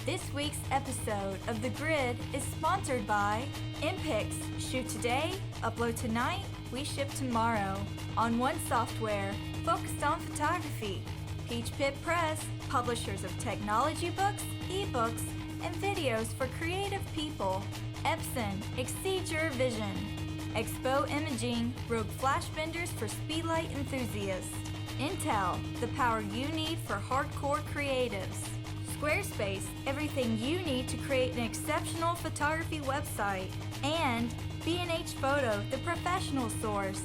This week's episode of The Grid is sponsored by Impics. Shoot today, upload tonight, we ship tomorrow. On One Software, focused on photography. Peach Pit Press, publishers of technology books, ebooks, and videos for creative people. Epson, exceed your vision. Expo Imaging, Rogue Flash Benders for speedlight enthusiasts. Intel, the power you need for hardcore creatives. Squarespace, everything you need to create an exceptional photography website. And B&H Photo, the professional source.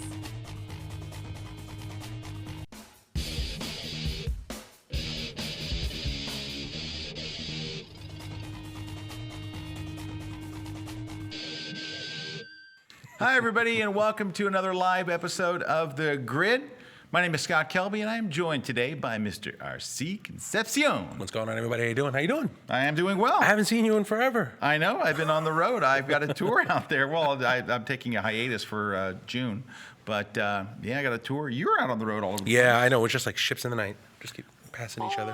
Hi, everybody, and welcome to another live episode of The Grid. My name is Scott Kelby, and I am joined today by Mr. R.C. Concepcion. What's going on, everybody? How you doing? How you doing? I am doing well. I haven't seen you in forever. I know. I've been on the road. I've got a tour out there. Well, I'm taking a hiatus for June. But, yeah, I got a tour. You were out on the road all over the place. Yeah, I know. It's just like ships in the night. Just keep passing each other.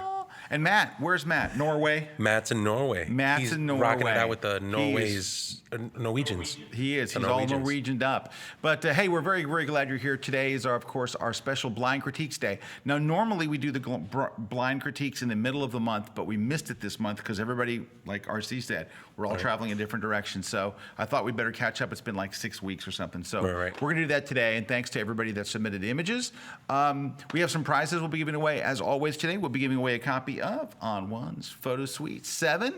And Matt, where's Matt? Norway? Matt's in Norway. He's in Norway. Rocking it out with the Norwegians. He is. He's all Norwegianed up. But, hey, we're very, very glad you're here. Today is, of course, our special Blind Critiques Day. Now, normally we do the blind critiques in the middle of the month, but we missed it this month because everybody, like RC said, we're all traveling in different directions. So I thought we'd better catch up. It's been like 6 weeks or something. So we're going to do that today. And thanks to everybody that submitted images. We have some prizes we'll be giving away. As always today, we'll be giving away a copy of On One's Photo Suite 7.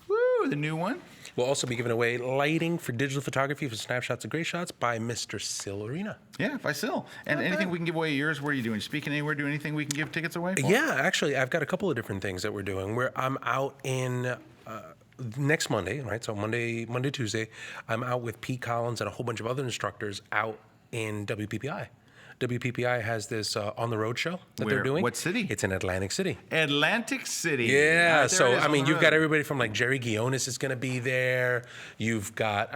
Woo, the new one. We'll also be giving away lighting for digital photography for snapshots of great shots by Mr. Sil Arena. Yeah, by Sil. And anything we can give away yours, what are you doing? Speaking anywhere, do anything we can give tickets away for? Yeah, actually, I've got a couple of different things that we're doing. I'm out in next Monday, right? So Monday, Tuesday, I'm out with Pete Collins and a whole bunch of other instructors out in WPPI. WPPI has this on-the-road show that they're doing. What city? It's in Atlantic City. Atlantic City. Yeah, so, I mean, you've got everybody from, like, Jerry Guionis is going to be there. You've got,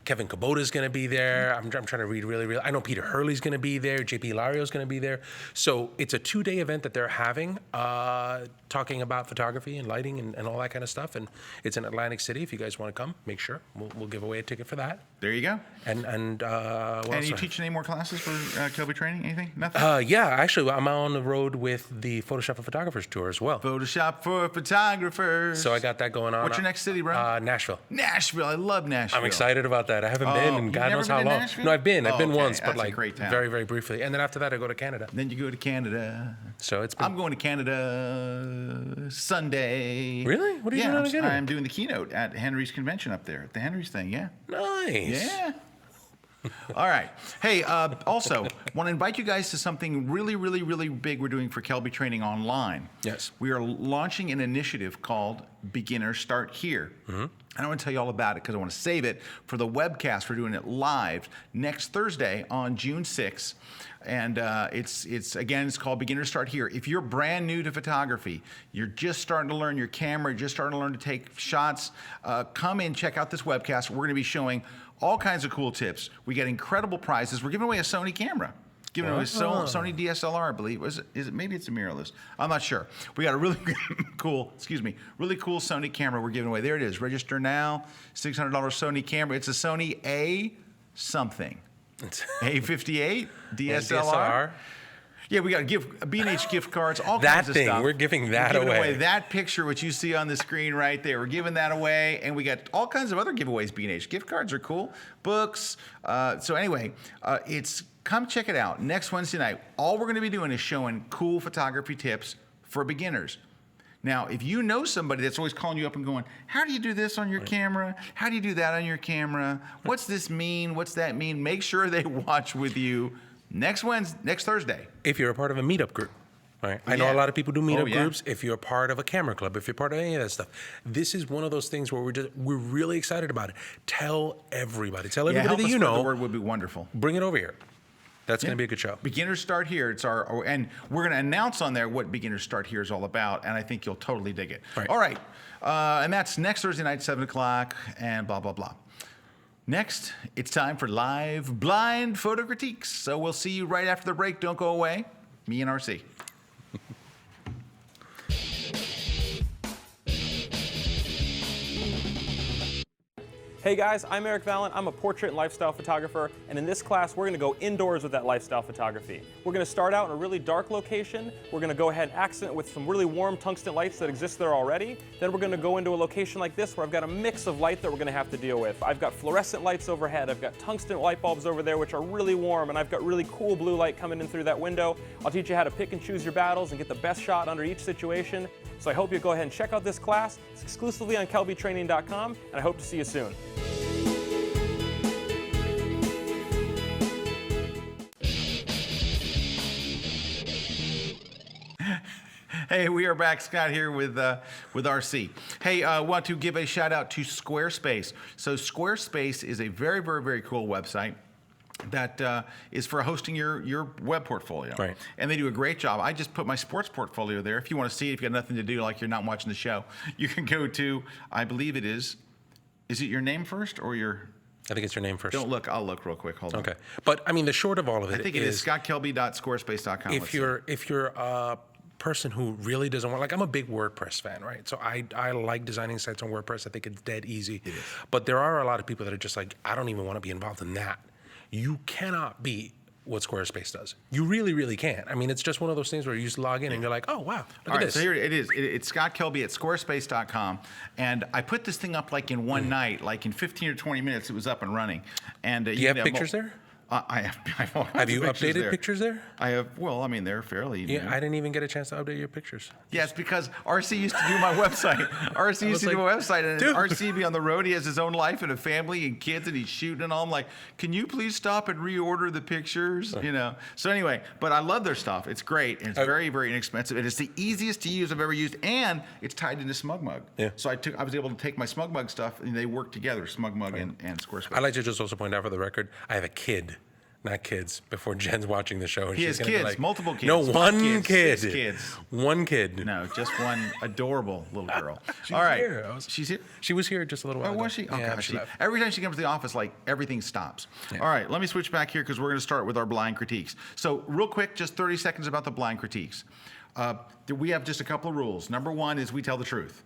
Kevin Kubota's going to be there. I'm trying to read really. I know Peter Hurley's going to be there. JP Lario's going to be there. So it's a 2-day event that they're having, talking about photography and lighting and all that kind of stuff. And it's in Atlantic City. If you guys want to come, make sure. We'll give away a ticket for that. There you go. And are you teaching any more classes for Kelby training? Anything? Nothing? Yeah, actually, I'm on the road with the Photoshop for Photographers tour as well. Photoshop for Photographers. So I got that going on. What's your next city, bro? Nashville. Nashville. I love Nashville. I'm excited about that. I haven't been in God knows how long. Nashville? No, I've been okay. once, but That's like a great town. very, very briefly. And then after that, I go to Canada. Then you go to Canada. So it's been... I'm going to Canada Sunday. Really? What are you doing in Canada? I'm doing the keynote at Henry's convention up there, at the Henry's thing, yeah. Nice. Yeah. All right. Hey, also, want to invite you guys to something really, really, really big we're doing for Kelby Training Online. Yes. We are launching an initiative called Beginner Start Here. Mm-hmm. I don't want to tell you all about it because I want to save it for the webcast. We're doing it live next Thursday on June 6th. And it's called Beginner Start Here. If you're brand new to photography, you're just starting to learn your camera, just starting to learn to take shots, come in, check out this webcast. We're going to be showing all kinds of cool tips. We get incredible prizes. We're giving away a Sony camera. Giving away a Sony DSLR, I believe. Is it? Maybe it's a mirrorless. I'm not sure. We got a really cool Sony camera we're giving away. There it is. Register now. $600 Sony camera. It's a Sony A something. A58 DSLR. Yeah, we got to give B&H gift cards, all kinds of stuff. That thing, we're giving that away. away. That picture, which you see on the screen right there, we're giving that away. And we got all kinds of other giveaways, B&H. Gift cards are cool. Books. So anyway, come check it out. Next Wednesday night, all we're going to be doing is showing cool photography tips for beginners. Now, if you know somebody that's always calling you up and going, how do you do this on your camera? How do you do that on your camera? What's this mean? What's that mean? Make sure they watch with you next Thursday. If you're a part of a meetup group. Right. I know a lot of people do meetup groups. If you're a part of a camera club, if you're part of any of that stuff, this is one of those things where we're really excited about it. Tell everybody. Tell everybody that you know. The word would be wonderful. Bring it over here. That's going to be a good show. Beginners Start Here. And we're going to announce on there what Beginners Start Here is all about, and I think you'll totally dig it. Right. All right. And that's next Thursday night, 7 o'clock, and blah, blah, blah. Next, it's time for live blind photo critiques. So we'll see you right after the break. Don't go away. Me and RC. Hey guys, I'm Eric Vallon. I'm a portrait and lifestyle photographer, and in this class we're going to go indoors with that lifestyle photography. We're going to start out in a really dark location. We're going to go ahead and accent it with some really warm tungsten lights that exist there already. Then we're going to go into a location like this where I've got a mix of light that we're going to have to deal with. I've got fluorescent lights overhead, I've got tungsten light bulbs over there which are really warm, and I've got really cool blue light coming in through that window. I'll teach you how to pick and choose your battles and get the best shot under each situation. So I hope you go ahead and check out this class. It's exclusively on kelbytraining.com, and I hope to see you soon. Hey, we are back. Scott here with RC. Hey, I want to give a shout out to Squarespace. So Squarespace is a very, very, very cool website that is for hosting your web portfolio. Right. And they do a great job. I just put my sports portfolio there. If you want to see it, if you got nothing to do, like you're not watching the show, you can go to, I believe it is it your name first or your... I think it's your name first. Don't look. I'll look real quick. Hold on. Okay. But, I mean, the short of all of it I think it is scottkelby.squarespace.com. If you're a person who really doesn't want, like, I'm a big WordPress fan, right? So I like designing sites on WordPress. I think it's dead easy. It is. But there are a lot of people that are just like, I don't even want to be involved in that. You cannot be what Squarespace does. You really, really can't. I mean, it's just one of those things where you just log in and you're like, oh, wow, look at this. So here it is. It's Scott Kelby at squarespace.com. And I put this thing up like in one night, like in 15 or 20 minutes, it was up and running. And Do you have pictures there? I have. Have you updated pictures there? I have. Well, I mean, they're fairly new. Yeah, I didn't even get a chance to update your pictures. Yeah, it's because RC used to do my website. RC used to do my website, and dude. RC be on the road. He has his own life and a family and kids, and he's shooting and all. I'm like, can you please stop and reorder the pictures? You know. So anyway, but I love their stuff. It's great, and it's very, very inexpensive, and it's the easiest to use I've ever used, and it's tied into SmugMug. Yeah. So I was able to take my SmugMug stuff, and they work together, SmugMug and Squarespace. I'd like to just also point out for the record, I have a kid. Not kids, before Jen's watching the show. And He she's has gonna be kids, like, multiple kids. No, one Kids, kid. 6 kids. One kid. No, just one adorable little girl. She's all right. here. She's here? She was here just a little while Oh, ago. was she? Oh, Yeah, gosh. she left. Every time she comes to the office, like, everything stops. Yeah. All right, let me switch back here because we're going to start with our blind critiques. So real quick, just 30 seconds about the blind critiques. We have just a couple of rules. Number one is we tell the truth.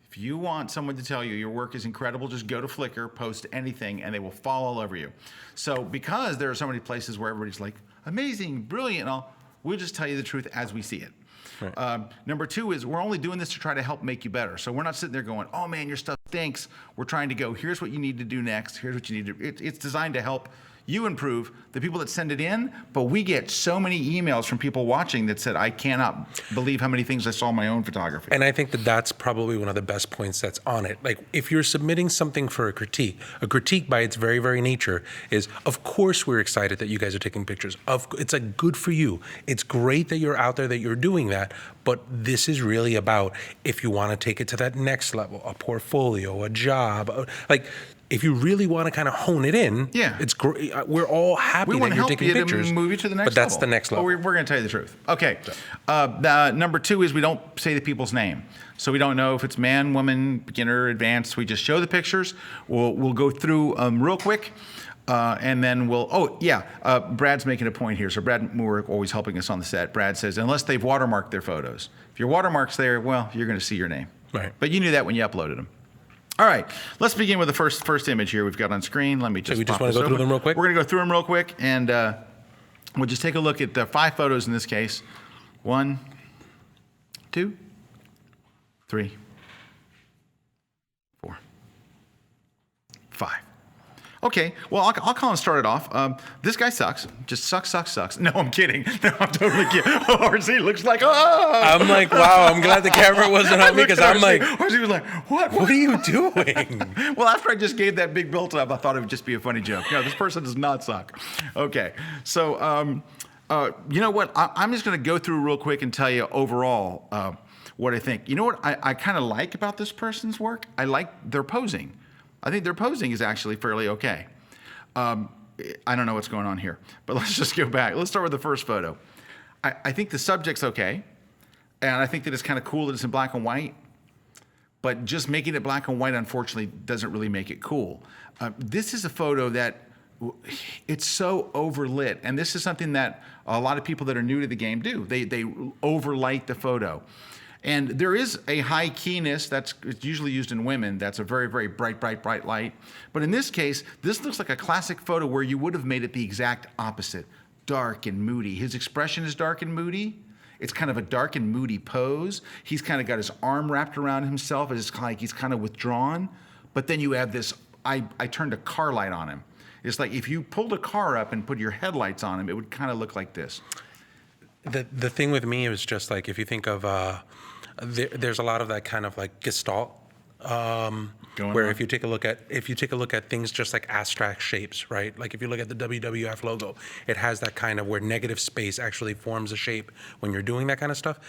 If you want someone to tell you your work is incredible, just go to Flickr, post anything, and they will fall all over you. So because there are so many places where everybody's like, amazing, brilliant, and all, we'll just tell you the truth as we see it. Right. Number two is we're only doing this to try to help make you better. So we're not sitting there going, oh man, your stuff stinks. We're trying to go, here's what you need to do next. Here's what you need to do. It's designed to help you improve, the people that send it in, but we get so many emails from people watching that said, I cannot believe how many things I saw in my own photography. And I think that that's probably one of the best points that's on it. Like, if you're submitting something for a critique by its very, very nature is, of course we're excited that you guys are taking pictures. It's like good for you. It's great that you're out there, that you're doing that, but this is really about if you want to take it to that next level, a portfolio, a job, like, if you really want to kind of hone it in, yeah, it's great. We're all happy we that you're taking pictures. To move you to the next but that's level. the next level. Well, we're going to tell you the truth. Okay. Number two is we don't say the people's name. So we don't know if it's man, woman, beginner, advanced. We just show the pictures. We'll go through real quick. And then Brad's making a point here. So Brad Moore, always helping us on the set. Brad says, unless they've watermarked their photos. If your watermark's there, well, you're going to see your name. Right. But you knew that when you uploaded them. All right, let's begin with the first image here we've got on screen. Let me just. So we just want to go through them real quick? We're going to go through them real quick, and we'll just take a look at the 5 photos in this case. 1, 2, 3, 4, 5. Okay, well, I'll call and start it off. This guy sucks. Just sucks. No, I'm kidding. No, I'm totally kidding. RC looks like, oh! I'm like, wow, I'm glad the camera wasn't on me because I'm like, RC was like, what? What are you doing? Well, after I just gave that big build up, I thought it would just be a funny joke. No, this person does not suck. Okay, so you know what? I'm just going to go through real quick and tell you overall what I think. You know what I kind of like about this person's work? I like their posing. I think their posing is actually fairly okay. I don't know what's going on here, but let's just go back. Let's start with the first photo. I think the subject's okay, and I think that it's kind of cool that it's in black and white, but just making it black and white, unfortunately, doesn't really make it cool. This is a photo that it's so overlit, and this is something that a lot of people that are new to the game do. They overlight the photo. And there is a high keyness it's usually used in women. That's a very, very bright, bright, bright light. But in this case, this looks like a classic photo where you would have made it the exact opposite. Dark and moody. His expression is dark and moody. It's kind of a dark and moody pose. He's kind of got his arm wrapped around himself. It's like he's kind of withdrawn. But then you have this, I turned a car light on him. It's like if you pulled a car up and put your headlights on him, it would kind of look like this. The thing with me is just like, if you think of, there's a lot of that kind of like Gestalt, where on. if you take a look at things just like abstract shapes, right? Like if you look at the WWF logo, it has that kind of where negative space actually forms a shape when you're doing that kind of stuff.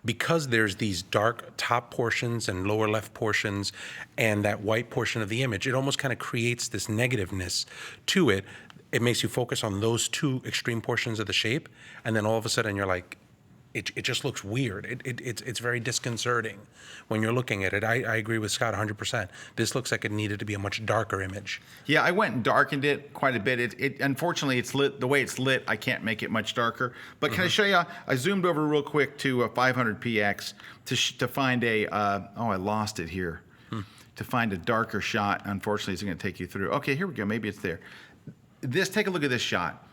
Because there's these dark top portions and lower left portions and that white portion of the image, it almost kind of creates this negativeness to it. It makes you focus on those two extreme portions of the shape, and then all of a sudden you're like, it just looks weird. It's very disconcerting when you're looking at it. I agree with Scott 100%. This looks like it needed to be a much darker image. Yeah, I went and darkened it quite a bit. It unfortunately, it's lit the way it's lit. I can't make it much darker. But can I show you? I zoomed over real quick to 500px to find a. I lost it here. To find a darker shot. Unfortunately, it's going to take you through. Okay, here we go. Maybe it's there. Take a look at this shot.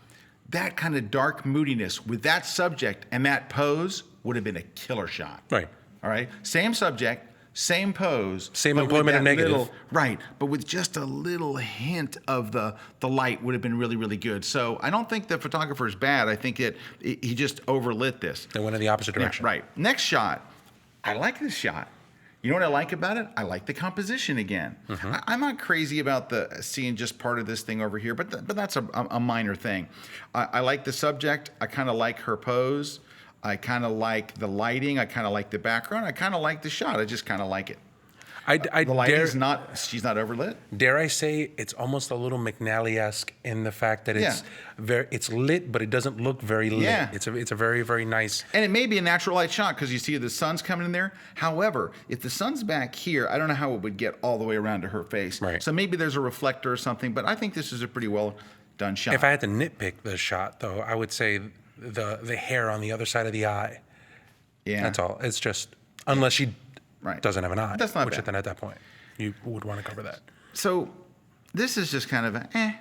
That kind of dark moodiness with that subject and that pose would have been a killer shot. Right. All right. Same subject, same pose. Same but with employment that of negative. Right. But with just a little hint of the light would have been really, really good. So I don't think the photographer is bad. I think he just overlit this. They went in the opposite direction. Yeah, right. Next shot. I like this shot. You know what I like about it? I like the composition again. I'm not crazy about seeing just part of this thing over here, but that's a minor thing. I like the subject. I kind of like her pose. I kind of like the lighting. I kind of like the background. I kind of like the shot. I just kind of like it. The lighting is she's not overlit. Dare I say it's almost a little McNally-esque in the fact that it's lit, but it doesn't look very lit. Yeah. It's a very, very nice. And it may be a natural light shot because you see the sun's coming in there. However, if the sun's back here, I don't know how it would get all the way around to her face. Right. So maybe there's a reflector or something, but I think this is a pretty well done shot. If I had to nitpick the shot, though, I would say the hair on the other side of the eye. Yeah. That's all. It's just, unless she doesn't have an eye. That's not which bad. then at that point, you would want to cover that. So this is just kind of a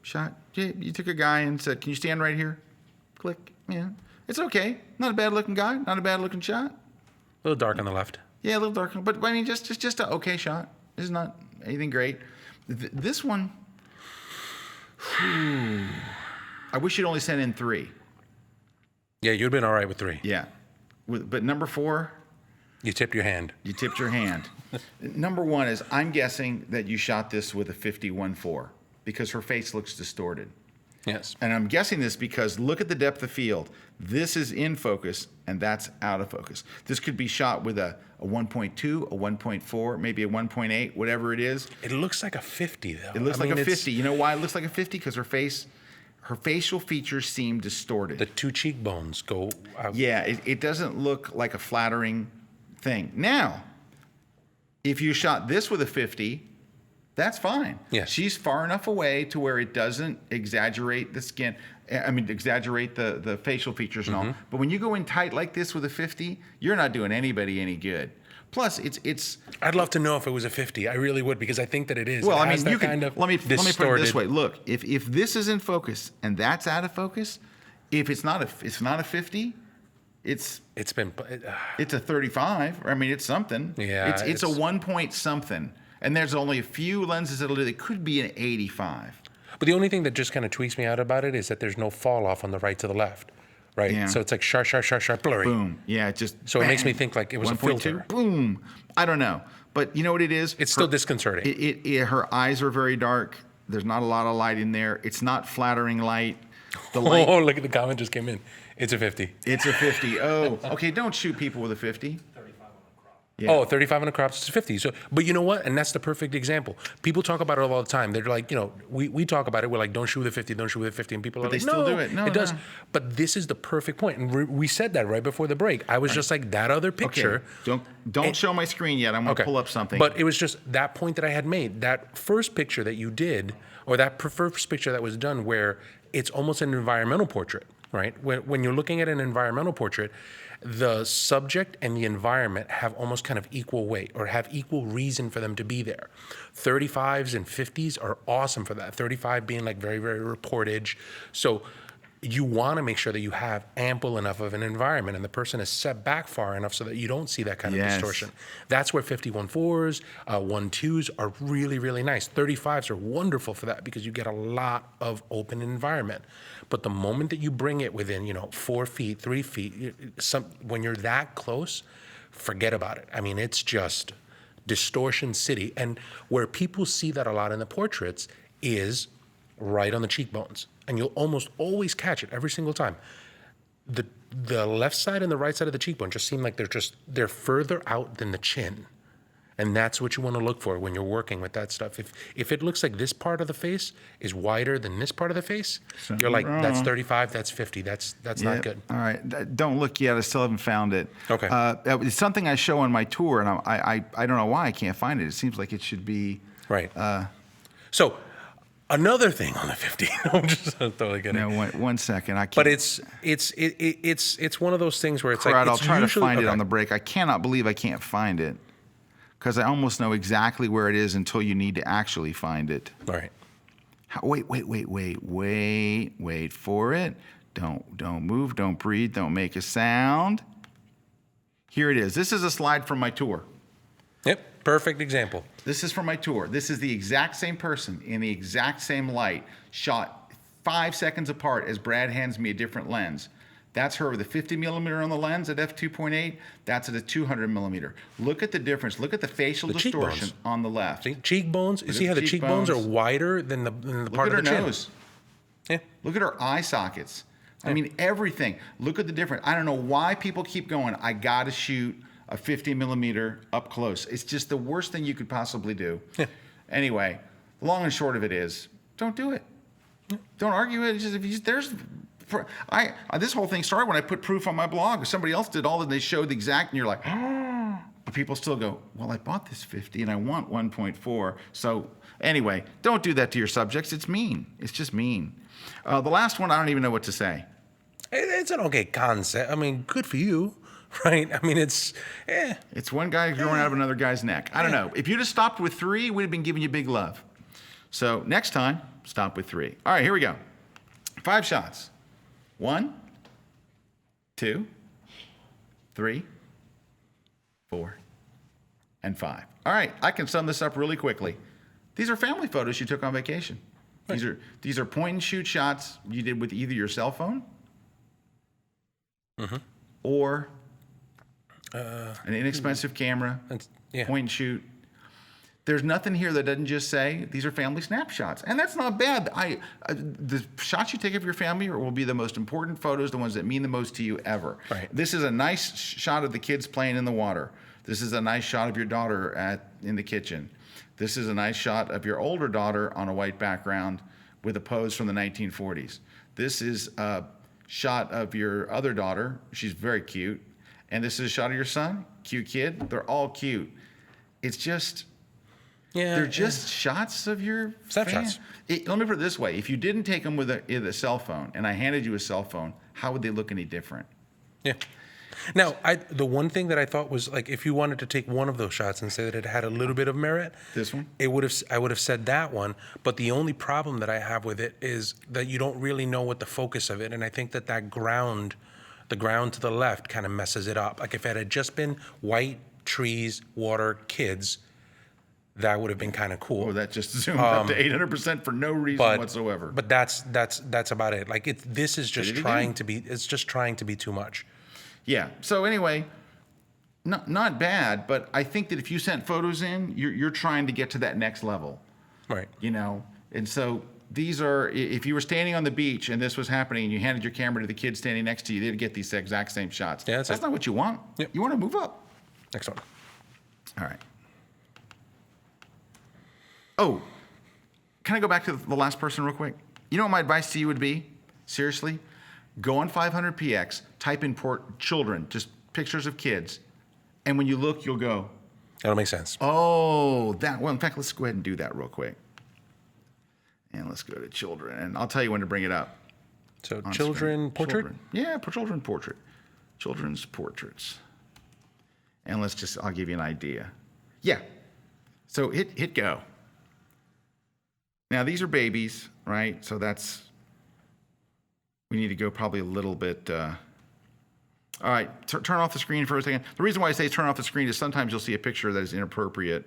shot. You took a guy and said, can you stand right here? Click. Yeah. It's okay. Not a bad looking guy. Not a bad looking shot. A little dark on the left. Yeah, a little dark. But I mean, just an okay shot. It's not anything great. This one, I wish you'd only sent in 3. Yeah, you'd have been all right with 3. Yeah. But number 4, You tipped your hand. you tipped your hand. Number 1 is, I'm guessing that you shot this with a 51.4 because her face looks distorted. Yes. And I'm guessing this because look at the depth of field. This is in focus and that's out of focus. This could be shot with a 1.2, a 1.4, maybe a 1.8, whatever it is. It looks like a 50, though. It looks like a 50. You know why it looks like a 50? Because her facial features seem distorted. The 2 cheekbones go out. Yeah, it doesn't look like a flattering thing. Now, if you shot this with a 50, that's fine. Yes. She's far enough away to where it doesn't exaggerate the skin. Exaggerate the facial features and all. But when you go in tight like this with a 50, you're not doing anybody any good. Plus, it's. I'd love to know if it was a 50. I really would, because I think that it is. Well, It I has mean, that you can. kind of Let me put it this distorted- way. Look, if this is in focus and that's out of focus, if it's not a 50, it's a 35. I mean, it's something. Yeah, it's a 1 point something, and there's only a few lenses that'll do it. It could be an 85. But the only thing that just kind of tweaks me out about it is that there's no fall off on the right to the left, right? Yeah. So it's like sharp, blurry. Boom. Yeah, it just. So it makes me bang. think like it was a 1.2, filter. Boom. I don't know, but you know what it is? It's still disconcerting. Her eyes are very dark. There's not a lot of light in there. It's not flattering light. The light. Oh, look at the comment just came in. It's a 50. It's a 50. Oh, okay. Don't shoot people with a 50. Yeah. Oh, 35 on the crops is 50. So, but you know what? And that's the perfect example. People talk about it all the time. They're like, we talk about it. We're like, don't shoot with a 50, don't shoot with a 50. And people are But they like, still no, do it. No, it does. no. But this is the perfect point. And we said that right before the break. I was just like, that other picture. Okay. Don't show my screen yet. I'm gonna pull up something. But it was just that point that I had made. That first picture that you did, or that first picture that was done, where it's almost an environmental portrait, right? When you're looking at an environmental portrait, the subject and the environment have almost kind of equal weight or have equal reason for them to be there. 35s and 50s are awesome for that. 35 being like very, very reportage. So you want to make sure that you have ample enough of an environment and the person is set back far enough so that you don't see that kind of distortion. That's where 51.4s, 1.2s are really, really nice. 35s are wonderful for that because you get a lot of open environment. But the moment that you bring it within, 4 feet, 3 feet, when you're that close, forget about it. I mean, it's just distortion city. And where people see that a lot in the portraits is right on the cheekbones. And you'll almost always catch it every single time. The left side and the right side of the cheekbone just seem like they're further out than the chin. And that's what you want to look for when you're working with that stuff. If it looks like this part of the face is wider than this part of the face, you're like, that's 35, that's 50, that's not good. All right, don't look yet. I still haven't found it. Okay. It's something I show on my tour, and I don't know why I can't find it. It seems like it should be right. So another thing on the 50. I'm just totally kidding. No, one second. I can't. But it's one of those things where it's Right, like I'll it's try to usually, find it okay. on the break. I cannot believe I can't find it because I almost know exactly where it is until you need to actually find it. All right. Wait for it. Don't move. Don't breathe. Don't make a sound. Here it is. This is a slide from my tour. Yep. Perfect example. This is from my tour. This is the exact same person in the exact same light, shot 5 seconds apart as Brad hands me a different lens. That's her with a 50 millimeter on the lens at f2.8. That's at a 200 millimeter. Look at the difference. Look at the facial distortion cheekbones. on the left. See, cheekbones. You see how the cheekbones are wider than the part of the chin. Look at her nose. Yeah. Look at her eye sockets. I mean, everything. Look at the difference. I don't know why people keep going, I got to shoot a 50 millimeter up close. It's just the worst thing you could possibly do. Yeah. Anyway, the long and short of it is, don't do it. Don't argue it. It's just, this whole thing started when I put proof on my blog. Somebody else did all, and they showed the exact, and you're like, but people still go, well, I bought this 50 and I want 1.4. So anyway, don't do that to your subjects. It's mean. It's just mean. The last one, I don't even know what to say. It's an okay concept. I mean, good for you, right? I mean, it's one guy growing out of another guy's neck. I don't know. If you'd have stopped with 3, we'd have been giving you big love. So next time, stop with 3. All right, here we go. 5 shots. 1, 2, 3, 4, and 5. All right, I can sum this up really quickly. These are family photos you took on vacation. These are point and shoot shots you did with either your cell phone or an inexpensive camera, point and shoot. There's nothing here that doesn't just say these are family snapshots, and that's not bad. The shots you take of your family will be the most important photos, the ones that mean the most to you ever. Right. This is a nice shot of the kids playing in the water. This is a nice shot of your daughter in the kitchen. This is a nice shot of your older daughter on a white background with a pose from the 1940s. This is a shot of your other daughter. She's very cute. And this is a shot of your son. Cute kid. They're all cute. It's just... they're just shots of your snapshots. Let me put it this way. If you didn't take them with a cell phone and I handed you a cell phone, how would they look any different? Yeah. Now, the one thing that I thought was, like, if you wanted to take one of those shots and say that it had a little bit of merit, this one, I would have said that one. But the only problem that I have with it is that you don't really know what the focus of it, and I think that the ground to the left kind of messes it up. Like if it had just been white, trees, water, kids, that would have been kind of cool. Or that just zoomed up to 800% for no reason whatsoever. But that's about it. Like this is just trying to be. It's just trying to be too much. Yeah. So anyway, not bad. But I think that if you sent photos in, you're trying to get to that next level. Right. And so these are, if you were standing on the beach and this was happening and you handed your camera to the kid standing next to you, they'd get these exact same shots. Yeah, that's not what you want. Yep. You want to move up. Next one. All right. Oh, can I go back to the last person real quick? You know what my advice to you would be? Seriously? Go on 500px, type in children, just pictures of kids, and when you look, you'll go, That'll make sense. oh, in fact, let's go ahead and do that real quick. And let's go to children, and I'll tell you when to bring it up. So on children screen. portrait? Children. Yeah, children portrait. children's portraits. And I'll give you an idea. Yeah. So hit go. Now these are babies, right? So we need to go probably a little bit, all right, turn off the screen for a second. The reason why I say turn off the screen is sometimes you'll see a picture that is inappropriate,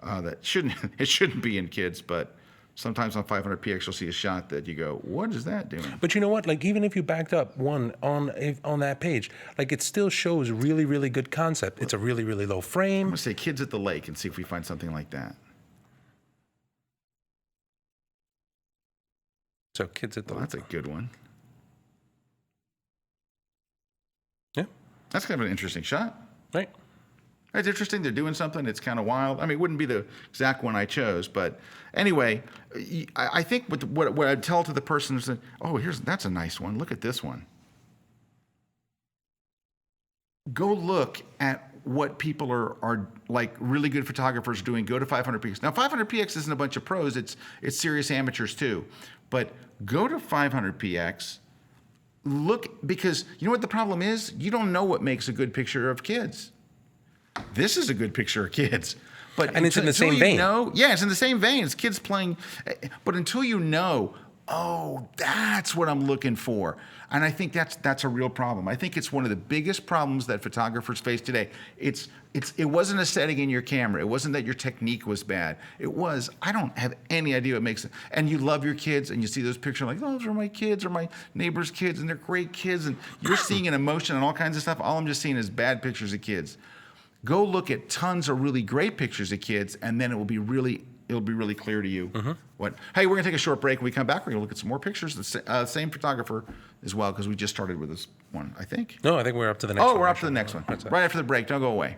it shouldn't be in kids, but sometimes on 500px you'll see a shot that you go, what is that doing? But you know what? Like even if you backed up one on that page, like it still shows really, really good concept. It's a really, really low I'm frame. gonna say kids at the lake and see if we find something like that. So kids at the Well, that's a good one. Yeah. That's kind of an interesting shot. Right. It's interesting. They're doing something. It's kind of wild. I mean, it wouldn't be the exact one I chose, but anyway, I think what I'd tell to the person is that, oh, that's a nice one. Look at this one. Go look at what people are like really good photographers doing. Go to 500px. Now, 500px isn't a bunch of pros. It's serious amateurs too. But go to 500px. Look, because you know what the problem is? You don't know what makes a good picture of kids. This is a good picture of kids. And it's in the same vein. Yeah, it's in the same vein. It's kids playing. But until you know, oh, that's what I'm looking for. And I think that's a real problem. I think it's one of the biggest problems that photographers face today. It wasn't a setting in your camera. It wasn't that your technique was bad. It was, I don't have any idea what makes it. And you love your kids and you see those pictures like, oh, those are my kids or my neighbor's kids and they're great kids. And you're seeing an emotion and all kinds of stuff. All I'm just seeing is bad pictures of kids. Go look at tons of really great pictures of kids, and then it'll be really clear to you what. Hey, we're gonna take a short break. When we come back, we're gonna look at some more pictures. The same photographer as well, because we just started with this one, I think. No, I think we're up to the next one. Oh, we're up to the next one. Right after the break. Don't go away.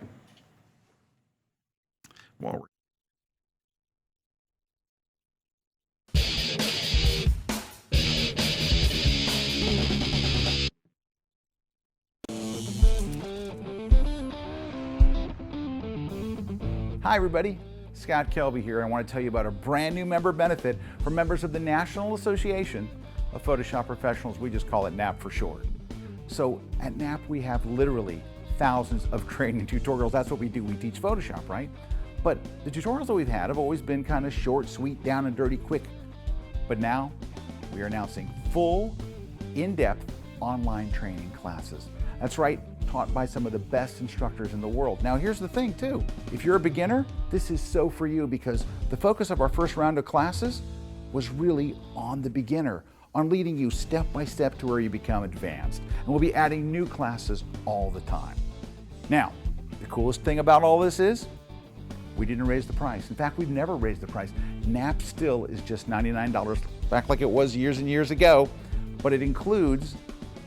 Well, hi, everybody. Scott Kelby here. I want to tell you about a brand new member benefit for members of the National Association of Photoshop Professionals. We just call it NAP for short. So at NAP, we have literally thousands of training tutorials. That's what we do. We teach Photoshop, right? But the tutorials that we've had have always been kind of short, sweet, down and dirty, quick. But now we are announcing full, in-depth online training classes. That's right, taught by some of the best instructors in the world. Now here's the thing too, if you're a beginner, this is so for you because the focus of our first round of classes was really on the beginner, on leading you step by step to where you become advanced. And we'll be adding new classes all the time. Now, the coolest thing about all this is, we didn't raise the price. In fact, we've never raised the price. NAP still is just $99, back like it was years and years ago, but it includes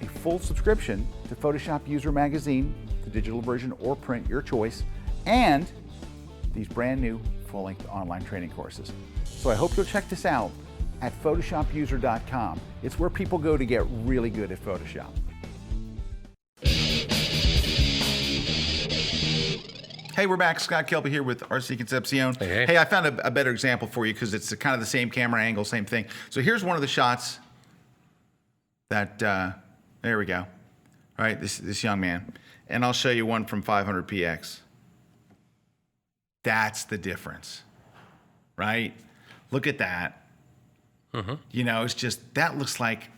a full subscription to Photoshop User Magazine, the digital version or print, your choice, and these brand new full-length online training courses. So I hope you'll check this out at photoshopuser.com. It's where people go to get really good at Photoshop. Hey, we're back. Scott Kelby here with RC Concepcion. Hey. I found a better example for you because it's kind of the same camera angle, same thing. So here's one of the shots that, there we go. All right, this young man. And I'll show you one from 500px. That's the difference, right? Look at that. You know, it's just, that looks like,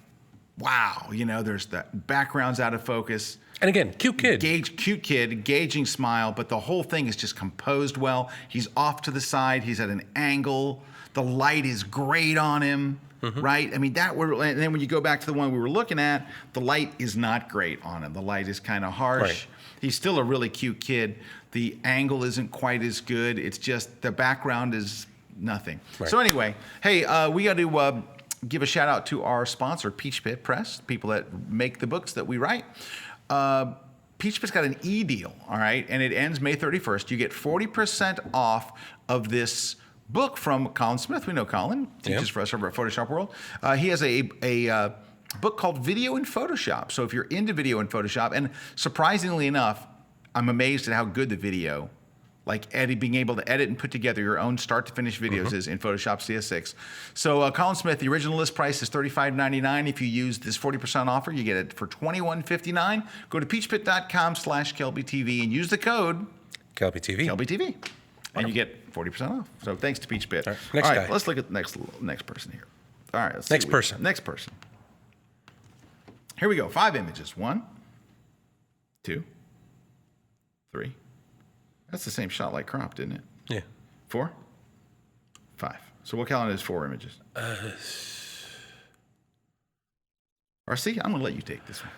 wow. You know, there's the background's out of focus. And again, cute kid. Cute kid, engaging smile, but the whole thing is just composed well. He's off to the side. He's at an angle. The light is great on him, right? I mean, and then when you go back to the one we were looking at, the light is not great on him. The light is kind of harsh. Right. He's still a really cute kid. The angle isn't quite as good. It's just the background is nothing. Right. So anyway, hey, we got to give a shout out to our sponsor, Peach Pit Press, people that make the books that we write. Peach Pit's got an e-deal, all right, and it ends May 31st. You get 40% off of this book from Colin Smith. We know Colin, teaches for us over at Photoshop World. He has a book called Video in Photoshop. So if you're into video in Photoshop, and surprisingly enough, I'm amazed at how good the video like being able to edit and put together your own start-to-finish videos is in Photoshop CS6. So Colin Smith, the original list price is $35.99. If you use this 40% offer, you get it for $21.59. Go to peachpit.com/KelbyTV and use the code KelbyTV. KelbyTV, and you get 40% off. So thanks to Peach Pit. All right, next guy. Let's look at the next person here. All right, let's see Next person. Next person. Here we go. 5 images. 1, 2, 3. That's the same shot like cropped, isn't it? Yeah. 4, 5. So we'll count it as 4 images. RC, I'm gonna let you take this one.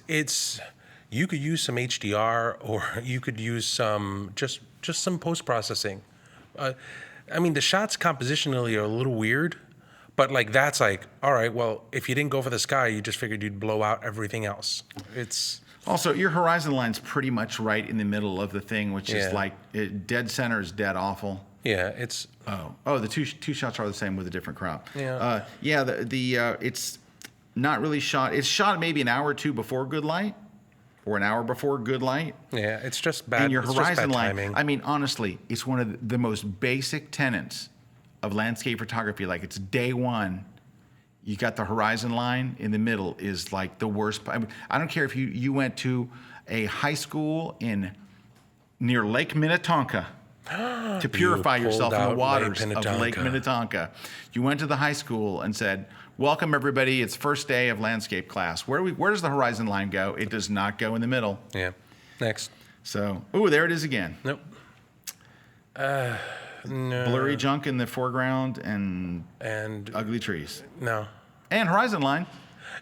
It's you could use some HDR or you could use some just some post processing. I mean, the shots compositionally are a little weird, but like that's like, all right, well, if you didn't go for the sky, you just figured you'd blow out everything else. It's Also, your horizon line's pretty much right in the middle of the thing, which is like dead center is dead awful. yeah, it's The two shots are the same with a different crop. Yeah. It's not really shot. It's shot maybe an hour or two before good light, or an hour before good light. yeah, it's just bad. And your it's just horizon bad line. timing. I mean, honestly, it's one of the most basic tenets of landscape photography. Like it's day one. You got the horizon line in the middle is like the worst. I mean, I don't care if you went to a high school near Lake Minnetonka to purify yourself in the pulled out waters Lake of Lake Minnetonka. You went to the high school and said, "Welcome everybody. It's first day of landscape class." Where does the horizon line go? It does not go in the middle. Yeah. Next. So, there it is again. Nope. No. Blurry junk in the foreground and And ugly trees. no. And horizon line.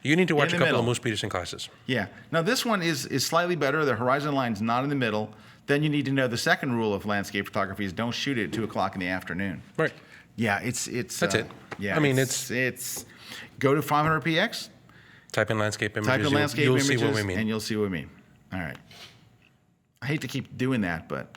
You need to watch In a the couple of middle. Moose Peterson classes. Yeah. Now this one is slightly better. The horizon line's not in the middle. Then you need to know the second rule of landscape photography is don't shoot it at 2 o'clock in the afternoon. Right. Yeah, it's That's it. Yeah, I mean, it's go to 500px, Type in landscape images. type in landscape you'll images, see what we mean. and you'll see what we mean. All right. I hate to keep doing that, but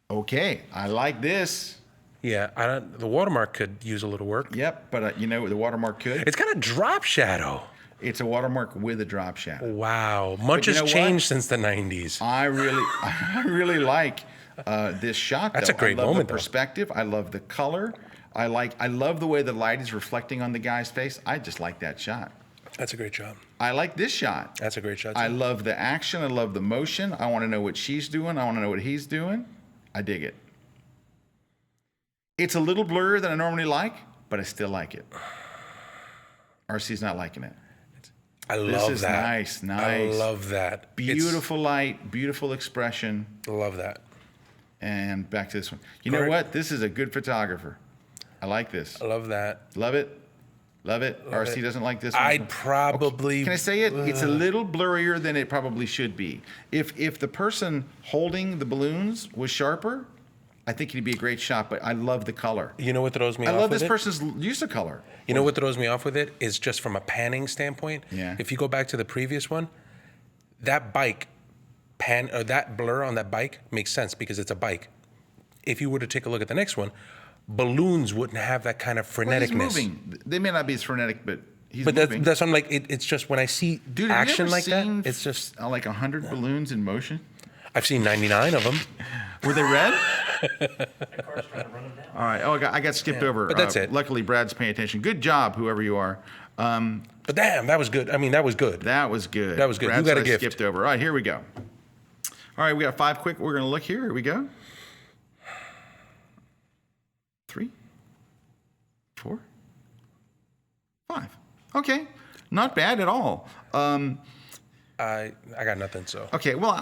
okay, I like this. Yeah, the watermark could use a little work. Yep, but the watermark could. It's got a drop shadow. It's a watermark with a drop shadow. Wow, much you has know what? changed since the 90s. I really like this shot. That's though. a great I love moment, the though. perspective. I love the color. I love the way the light is reflecting on the guy's face. I just like that shot. That's a great job. I like this shot. That's a great shot. I too. love the action. I love the motion. I want to know what she's doing. I want to know what he's doing. I dig it. It's a little blurrier than I normally like, but I still like it. RC's not liking it. I This love is that. nice. I love that. Beautiful light, beautiful expression. Love that. And back to this one. You know Correct. what? This is a good photographer. I like this. I love that. Love it. Love it. RC it. doesn't like this one. I'd probably. Can I say it? It's a little blurrier than it probably should be. If the person holding the balloons was sharper, I think it'd be a great shot, but I love the color. You know what throws me I off love with this it? person's use of color. You know what throws me off with it is just from a panning standpoint. Yeah. If you go back to the previous one, that bike that blur on that bike makes sense because it's a bike. If you were to take a look at the next one, balloons wouldn't have that kind of Well, freneticness. he's moving. They may not be as frenetic, but he's But moving. that's what I'm like. It's just when I see Dude, have action you ever like that, seen it's just. like 100 balloons in motion? I've seen 99 of them. Were they red? All right. Oh, I got skipped over. but that's it. Luckily, Brad's paying attention. Good job, whoever you are. But damn, that was good. I mean, that was good. That was good. That was good. You Brad's got a I gift. skipped over. All right, here we go. All right, we got 5 quick. We're going to look here. Here we go. 3, 4, 5. Okay, not bad at all. I got nothing. So Okay, well,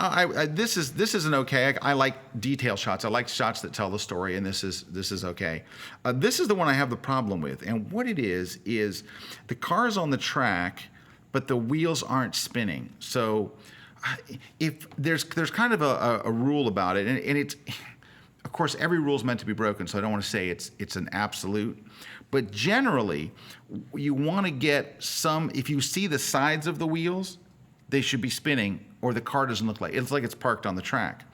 this isn't okay. I like detail shots. I like shots that tell the story, and this is okay. This is the one I have the problem with, and what it is the car's on the track, but the wheels aren't spinning. So, if there's kind of a rule about it, and it's, of course, every rule is meant to be broken. So I don't want to say it's an absolute, but generally, you want to get some. If you see the sides of the wheels, they should be spinning, or the car doesn't look like it's parked on the track.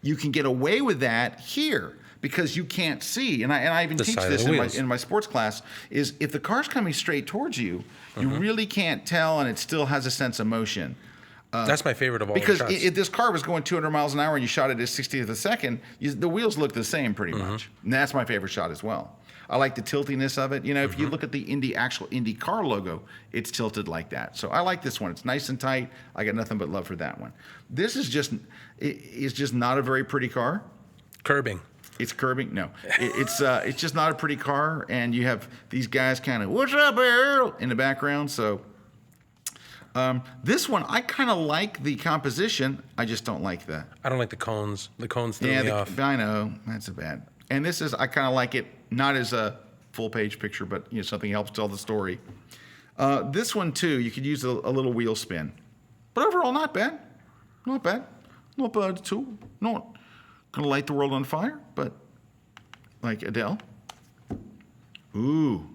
You can get away with that here because you can't see. And I even The teach side of this the wheels. in my sports class, is if the car's coming straight towards you, you really can't tell, and it still has a sense of motion. That's my favorite of all Because the shots. if this car was going 200 miles an hour and you shot it at 60th of a second, the wheels look the same pretty much. And that's my favorite shot as well. I like the tiltiness of it. You know, if you look at the actual Indy car logo, it's tilted like that. So I like this one. It's nice and tight. I got nothing but love for that one. This is just not a very pretty car. Curbing. It's curbing. No, it's just not a pretty car. And you have these guys kind of, "What's up, Earl?" in the background. So this one, I kind of like the composition. I just don't like the. I don't like the cones. The cones threw me off. I know. That's a bad. And this is, I kind of like it, not as a full page picture, but something helps tell the story. This one too, you could use a little wheel spin. But overall, not bad. Not bad. Not bad at all. Not going to light the world on fire, but like Adele. Ooh.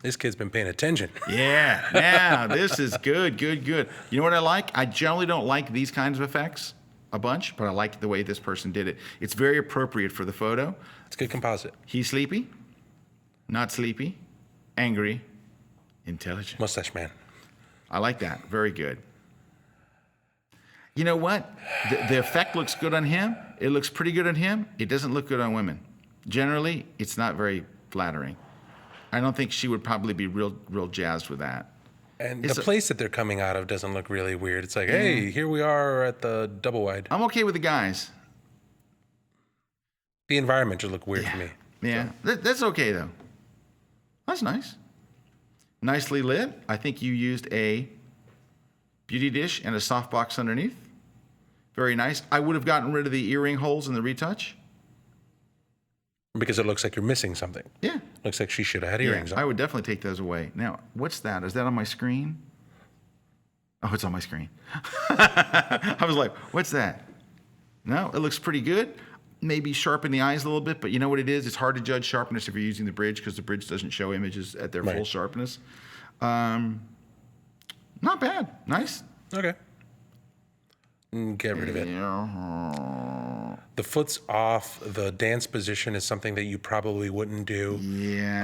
This kid's been paying attention. Yeah, this is good. You know what I like? I generally don't like these kinds of effects a bunch, but I like the way this person did it. It's very appropriate for the photo. It's good composite. He's sleepy, not sleepy, angry, intelligent. Mustache man. I like that. Very good. You know what? The effect looks good on him. It looks pretty good on him. It doesn't look good on women. Generally, it's not very flattering. I don't think she would probably be real jazzed with that. And the place that they're coming out of doesn't look really weird. It's like, hey, here we are at the double wide. I'm okay with the guys. The environment just look weird for me. Yeah, that's okay though. That's nice. Nicely lit. I think you used a beauty dish and a softbox underneath. Very nice. I would have gotten rid of the earring holes in the retouch. Because it looks like you're missing something. Yeah. Looks like she should have had earrings on. I would definitely take those away. Now, what's that? Is that on my screen? Oh, it's on my screen. I was like, what's that? No, it looks pretty good. Maybe sharpen the eyes a little bit, but you know what it is? It's hard to judge sharpness if you're using the bridge because the bridge doesn't show images at their full sharpness. Not bad. Nice. Okay. Get rid of it. The foot's off. The dance position is something that you probably wouldn't do. Yeah.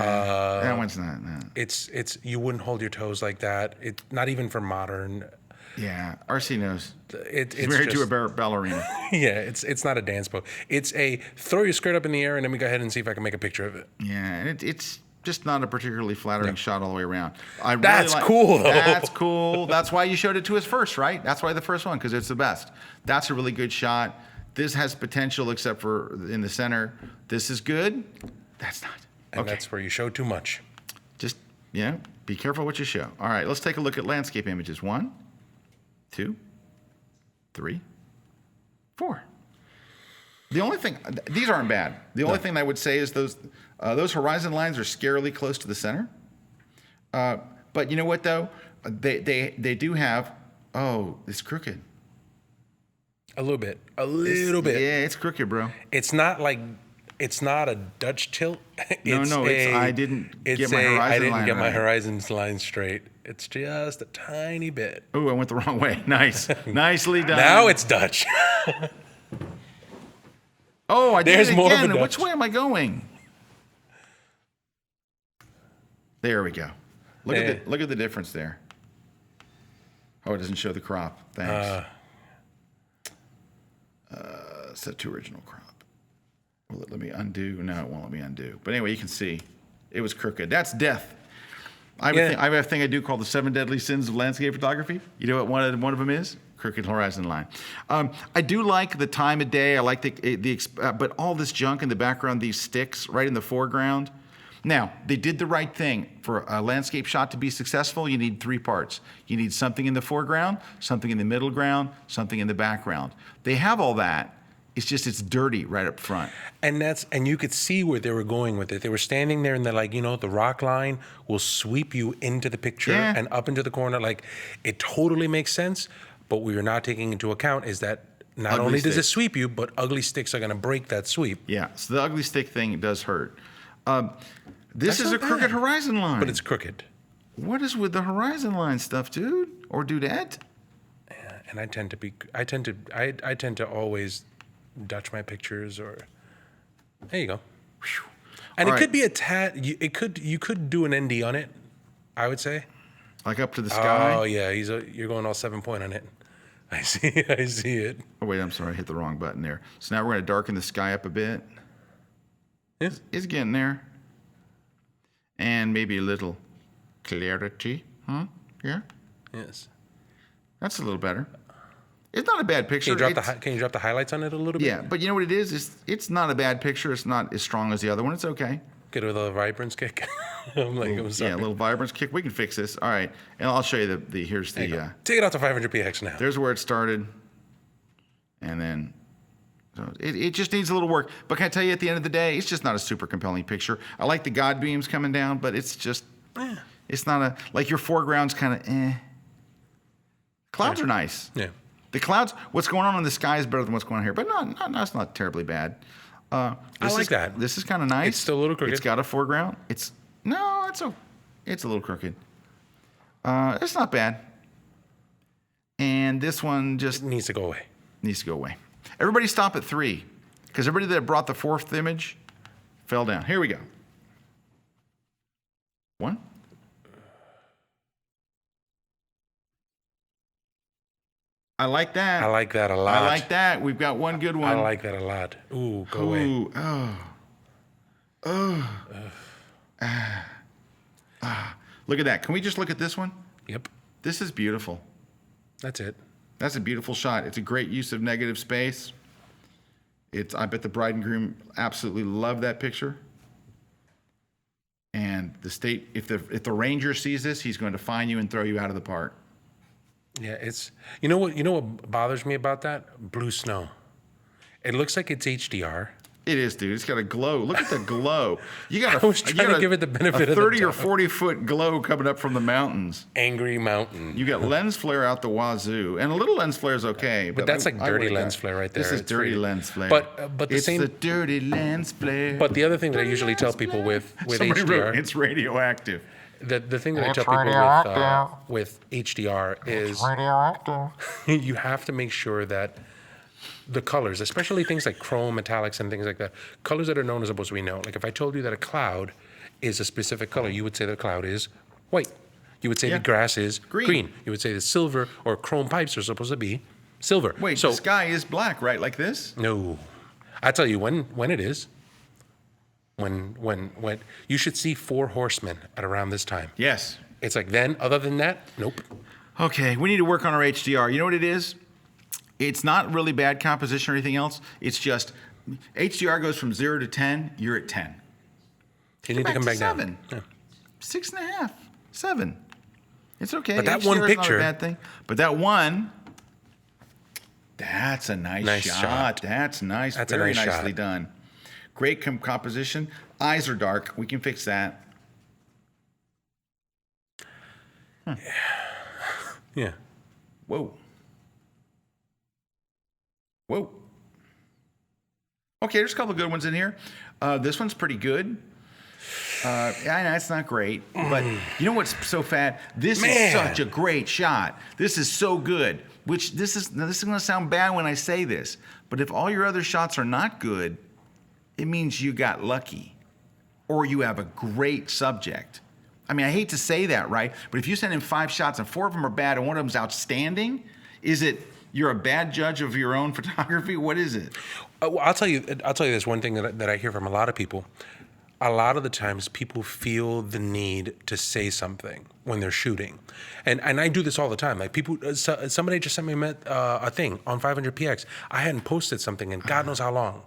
That one's not. No. It's you wouldn't hold your toes like that. It not even for modern. Yeah. RC knows. It's married just, to a ballerina. Yeah. It's not a dance pose. It's a throw your skirt up in the air and let me go ahead and see if I can make a picture of it. Yeah. And it's just not a particularly flattering shot all the way around. That's cool, though. That's cool. That's why you showed it to us first, right? That's why the first one, because it's the best. That's a really good shot. This has potential, except for in the center. This is good. That's not. And that's where you show too much. Just, be careful what you show. All right, let's take a look at landscape images. 1, 2, 3, 4. The only thing, these aren't bad. The only thing I would say is those horizon lines are scarily close to the center. But you know what though? They do have, it's crooked. A little bit. Yeah, it's crooked, bro. It's not a Dutch tilt. I didn't get my horizon line I didn't get my right. horizon line straight. It's just a tiny bit. Oh, I went the wrong way. Nice. Nicely done. Now it's Dutch. Oh, I did There's it more of a again. Dutch. Which way am I going? There we go. Look at the difference there. Oh, it doesn't show the crop. Thanks. Set to original crop. Will it let me undo? No, it won't let me undo. But anyway, you can see it was crooked. That's death. I have a thing I do called the 7 deadly sins of landscape photography. You know what one of them is? Crooked horizon line. I do like the time of day. I like but all this junk in the background, these sticks right in the foreground. Now, they did the right thing. For a landscape shot to be successful, you need 3 parts. You need something in the foreground, something in the middle ground, something in the background. They have all that. It's just it's dirty right up front. And you could see where they were going with it. They were standing there and they're like, the rock line will sweep you into the picture and up into the corner. Like, it totally makes sense. But what you're not taking into account is that not Ugly only does stick. it sweep you, but ugly sticks are going to break that sweep. Yeah, so the ugly stick thing does hurt. This That's is not a crooked bad. horizon line. But it's crooked. What is with the horizon line stuff, dude? Or dudette? Yeah, and I tend to always Dutch my pictures or there you go. And All it right. could be a tad. You could do an ND on it. I would say. Like up to the sky? Oh yeah, you're going all 7-point on it. I see it. Oh, wait, I'm sorry. I hit the wrong button there. So now we're going to darken the sky up a bit. Yeah. It's getting there. And maybe a little clarity. Huh? Yeah? Yes. That's a little better. It's not a bad picture. Can you drop the highlights on it a little bit? Yeah, but you know what it is? It's not a bad picture. It's not as strong as the other one. It's okay. Get a little vibrance kick. I'm sorry. Yeah, a little vibrance kick. We can fix this. All right. And I'll show you here's the... Take it out to 500px now. There's where it started. And then... So it just needs a little work. But can I tell you, at the end of the day, it's just not a super compelling picture. I like the God beams coming down, but it's just... It's not a... Like, your foreground's kind of Clouds are nice. Yeah. The clouds, what's going on in the sky is better than what's going on here. But it's not terribly bad. I like that. This is kind of nice. It's still a little crooked. It's got a foreground. It's a little crooked. It's not bad. And this one just It needs to go away. needs to go away. Everybody stop at 3, because everybody that brought the 4th image fell down. Here we go. 1. I like that. I like that a lot. I like that. We've got one good one. I like that a lot. Ooh, go away. Ooh, Look at that. Can we just look at this one? Yep. This is beautiful. That's it. That's a beautiful shot. It's a great use of negative space. I bet the bride and groom absolutely love that picture. And the state, if the ranger sees this, he's going to fine you and throw you out of the park. Yeah, it's you know what bothers me about that? Blue snow. It looks like it's HDR. It is, dude. It's got a glow. Look at the glow. You got I was trying to give it the benefit a of the 30 or doubt. 40 foot glow coming up from the mountains. Angry mountain. You got lens flare out the wazoo, and a little lens flare is okay. But that's like dirty like lens that. flare right there. This is It's dirty pretty- lens flare. But it's the dirty lens flare. But the other thing that I Dirty usually tell lens people flare. with Somebody HDR, wrote, it's radioactive. the thing that I It's tell people radioactive. with HDR is Radioactive. you have to make sure that the colors, especially things like chrome, metallics, and things like that, colors that are known as supposed to be known. Like if I told you that a cloud is a specific color, you would say the cloud is white. You would say Yeah. the grass is Green. green. You would say the silver or chrome pipes are supposed to be silver. Wait, so the sky is black, right? Like this? no, I tell you when it is. When you should see 4 horsemen at around this time. Yes. It's like then. Other than that, nope. Okay, we need to work on our HDR. You know what it is? It's not really bad composition or anything else. It's just HDR goes from 0 to 10. You're at 10. You need to come back 7. down. 6.5, 7. It's okay. But that HDR one is picture- not a bad thing. But that one, that's a nice Shot. shot. That's nice. That's a Very nice nicely shot. done. Great composition. Eyes are dark. We can fix that. Yeah. Whoa. Whoa. Okay, there's a couple of good ones in here. This one's pretty good. I know it's not great, but you know what's so fat? This is Man. such a great shot. This is so good. Which this is going to sound bad when I say this, but if all your other shots are not good, it means you got lucky, or you have a great subject. I mean, I hate to say that, right? But if you send in 5 shots and 4 of them are bad and one of them's outstanding, is it you're a bad judge of your own photography? What is it? Well, I'll tell you this one thing that I hear from a lot of people. A lot of the times people feel the need to say something when they're shooting. And I do this all the time. Like people, somebody just sent me a thing on 500px. I hadn't posted something in God knows how long.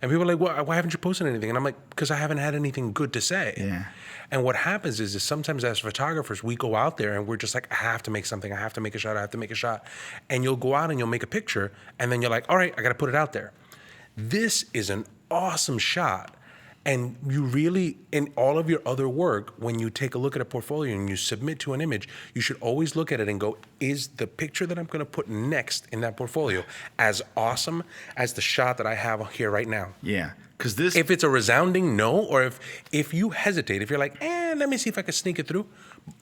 And people are like, why haven't you posted anything? And I'm like, because I haven't had anything good to say. Yeah. And what happens is sometimes as photographers, we go out there and we're just like, I have to make something. I have to make a shot. I have to make a shot. And you'll go out and you'll make a picture. And then you're like, all right, I got to put it out there. This is an awesome shot. And you really, in all of your other work, when you take a look at a portfolio and you submit to an image, you should always look at it and go, is the picture that I'm going to put next in that portfolio as awesome as the shot that I have here right now? Yeah, because this. If it's a resounding no, or if you hesitate, if you're like, let me see if I can sneak it through,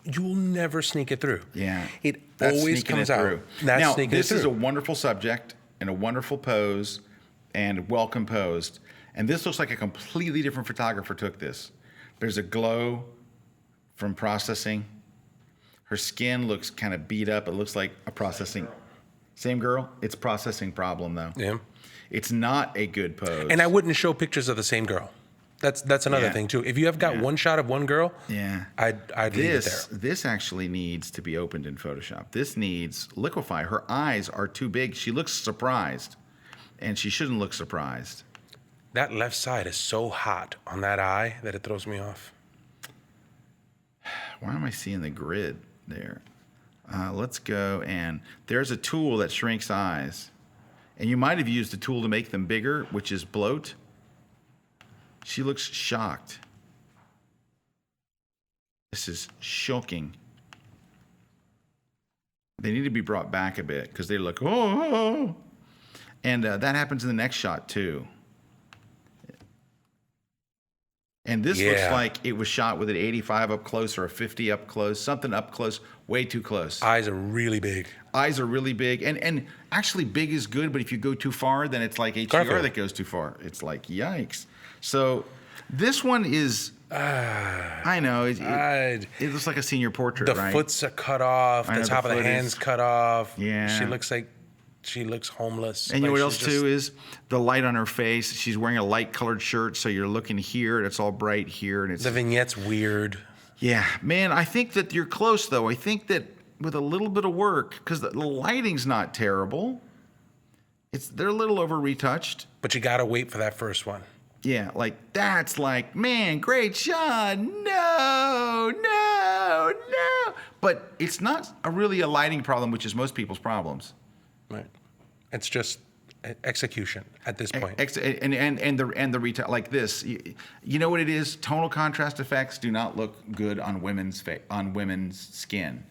you'll never sneak it through. Yeah. It That's always sneaking comes it out. through. That's now, sneaking this it is a through. wonderful subject and a wonderful pose and well composed. And this looks like a completely different photographer took this. There's a glow from processing. Her skin looks kind of beat up. It looks like a processing. Same girl. It's processing problem though. Yeah. It's not a good pose. And I wouldn't show pictures of the same girl. That's another Yeah. thing too. If you have got one shot of one girl, yeah, I'd leave it there. This actually needs to be opened in Photoshop. This needs liquefy. Her eyes are too big. She looks surprised, and she shouldn't look surprised. That left side is so hot on that eye that it throws me off. Why am I seeing the grid there? Let's go, and there's a tool that shrinks eyes. And you might have used a tool to make them bigger, which is bloat. She looks shocked. This is shocking. They need to be brought back a bit because they look, oh. And that happens in the next shot too. And this looks like it was shot with an 85 up close or a 50 up close, something up close, way too close. Eyes are really big. Eyes are really big. And actually big is good, but if you go too far, then it's like HDR Garfield. that goes too far. It's like, yikes. So this one is, I know, it looks like a senior portrait, The right? foot's are cut off. I know The top the of the foot hand's is- cut off. Yeah. She looks homeless. And you know what Like else she's just- too is the light on her face. She's wearing a light colored shirt, so you're looking here, and it's all bright here, and it's The vignette's weird. yeah, man. I think that you're close though. I think that with a little bit of work, because the lighting's not terrible. They're a little over retouched. But you gotta wait for that first one. Yeah, like that's like, man, great shot. No. But it's not really a lighting problem, which is most people's problems. Right. It's just execution at this point. And the retail like this. You know what it is? Tonal contrast effects do not look good on women's skin.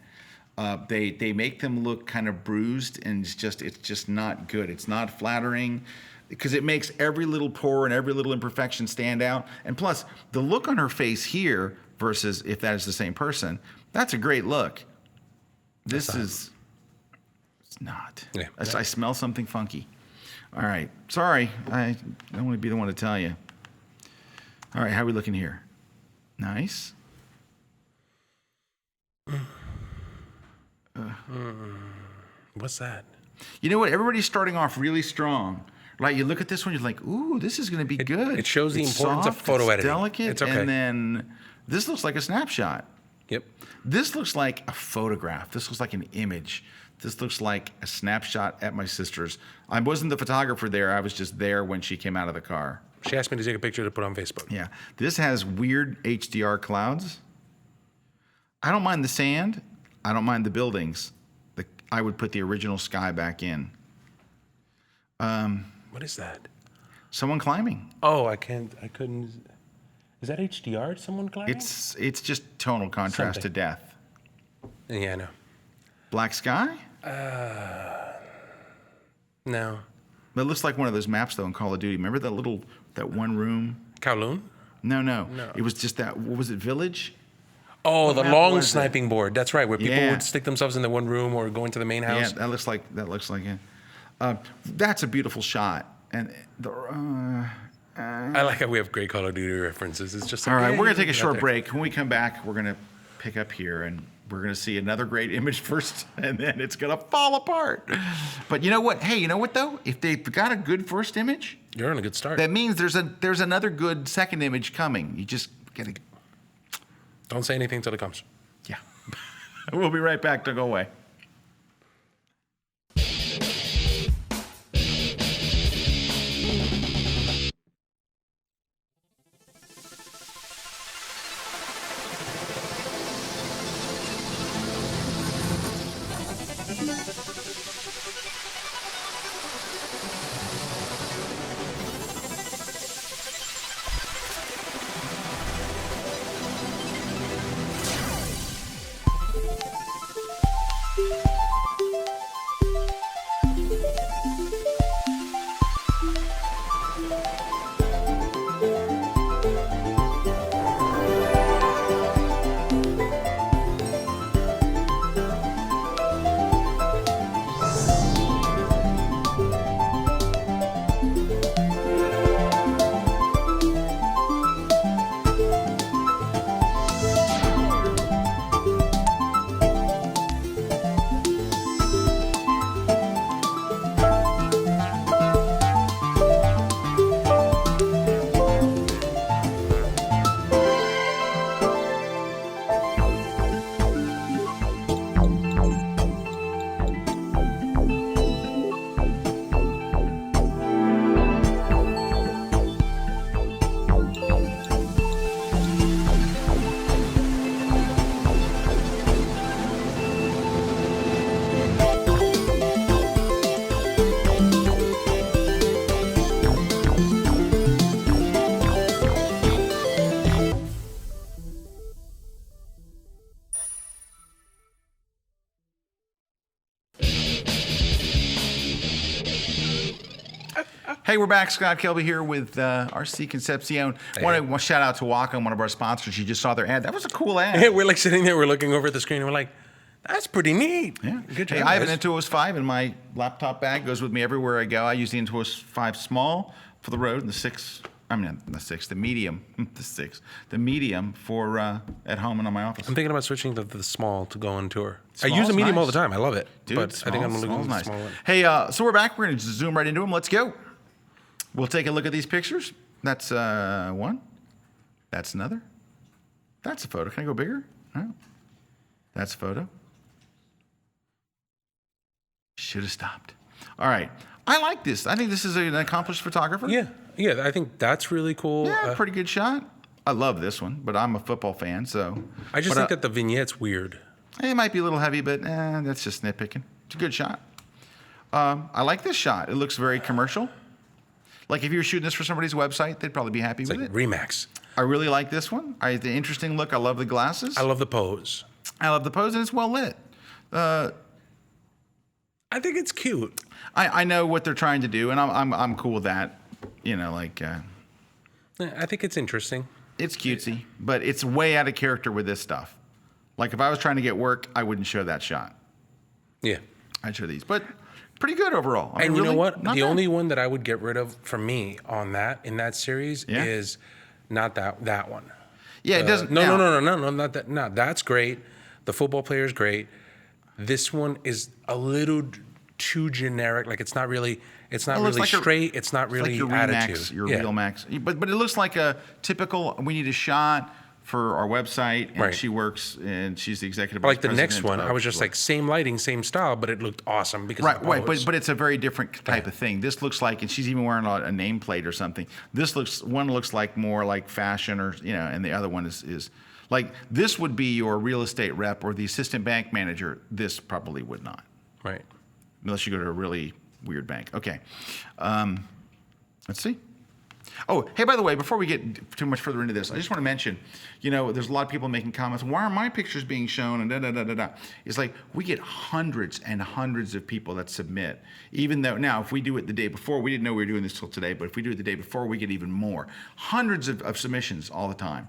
They make them look kind of bruised, and it's just not good. It's not flattering. Because it makes every little pore and every little imperfection stand out. And plus, the look on her face here versus if that is the same person, that's a great look. It's not. Yeah. I smell something funky. All right. Sorry. I don't want to be the one to tell you. All right. How are we looking here? Nice. What's that? You know what? Everybody's starting off really strong. Like you look at this one, you're like, "Ooh, this is going to be good." It shows the It's importance of soft, photo it's editing. delicate, It's okay. and then this looks like a snapshot. Yep. This looks like a photograph. This looks like an image. This looks like a snapshot at my sister's. I wasn't the photographer there. I was just there when she came out of the car. She asked me to take a picture to put on Facebook. Yeah. This has weird HDR clouds. I don't mind the sand. I don't mind the buildings. I would put the original sky back in. What is that? Someone climbing. Oh, I couldn't. Is that HDR? Someone climbing? It's just tonal contrast Something. to death. Yeah, I know. Black sky? No. It looks like one of those maps though in Call of Duty. Remember that one room? Kowloon? No. It was just that. What was it? Village? Oh, the map long was it? sniping board. That's right, where people Yeah. would stick themselves in the one room or go into the main house. Yeah, that looks like it. That's a beautiful shot. And I like how we have great Call of Duty references. It's just like, all right, yeah, we're gonna you take a get out short there. break. When we come back, we're gonna pick up here and we're gonna see another great image first, and then it's gonna fall apart. But you know what? Hey, you know what though? If they've got a good first image, You're on a good start. that means there's another good second image coming. You just gotta. Don't say anything till it comes. Yeah. We'll be right back. Don't go away. Hey, we're back. Scott Kelby here with RC Concepcion. I want to shout out to Wacom, one of our sponsors. You just saw their ad. That was a cool ad. We're like sitting there, we're looking over at the screen, and we're like, that's pretty neat. Yeah. Good job. Hey, I have an Intuos 5 in my laptop bag. Goes with me everywhere I go. I use the Intuos 5 small for the road and the 6. I mean, the 6, the medium, the medium for at home and on my office. I'm thinking about switching to the small to go on tour. I Small's use a medium nice. all the time. I love it. Dude, but I think I'm going to go with the nice. small one. Hey, so we're back. We're going to zoom right into them. Let's go. We'll take a look at these pictures. That's one. That's another. That's a photo. Can I go bigger? No. That's a photo. Should have stopped. All right. I like this. I think this is an accomplished photographer. Yeah, I think that's really cool. Yeah, pretty good shot. I love this one, but I'm a football fan, so. I just think that the vignette's weird. It might be a little heavy, but that's just nitpicking. It's a good shot. I like this shot. It looks very commercial. Like if you were shooting this for somebody's website, they'd probably be happy with Like it. Remax. I really like this one. The interesting look. I love the glasses. I love the pose. I love the pose, and it's well lit. I think it's cute. I know what they're trying to do, and I'm cool with that. You know, like I think it's interesting. it's cutesy, but it's way out of character with this stuff. Like if I was trying to get work, I wouldn't show that shot. Yeah. I'd show these, but pretty good overall. I mean, And you know really, what? not The bad. only one that I would get rid of for me on that in that series Yeah. is not that one. Yeah, it doesn't. No, now- not that. No, that's great. The football player is great. This one is a little too generic. Like it's not really looks like straight. It's not It's really like your attitude. Remax, your Yeah. Real Max. But it looks like a typical. We need a shot for our website, and Right. she works, and she's the executive. But like vice the next president one, of- I was just like same lighting, same style, but it looked awesome because Right, of the right, pose. but it's a very different type of thing. This looks like, and she's even wearing a nameplate or something. One looks like more like fashion, or and the other one is like this would be your real estate rep or the assistant bank manager. This probably would not, right. unless you go to a really weird bank. Okay, let's see. Oh, hey, by the way, before we get too much further into this, I just want to mention, there's a lot of people making comments. Why are my pictures being shown? And da-da-da-da-da. It's like we get hundreds and hundreds of people that submit. Even though, now, if we do it the day before, we didn't know we were doing this till today, but if we do it the day before, we get even more. Hundreds of submissions all the time.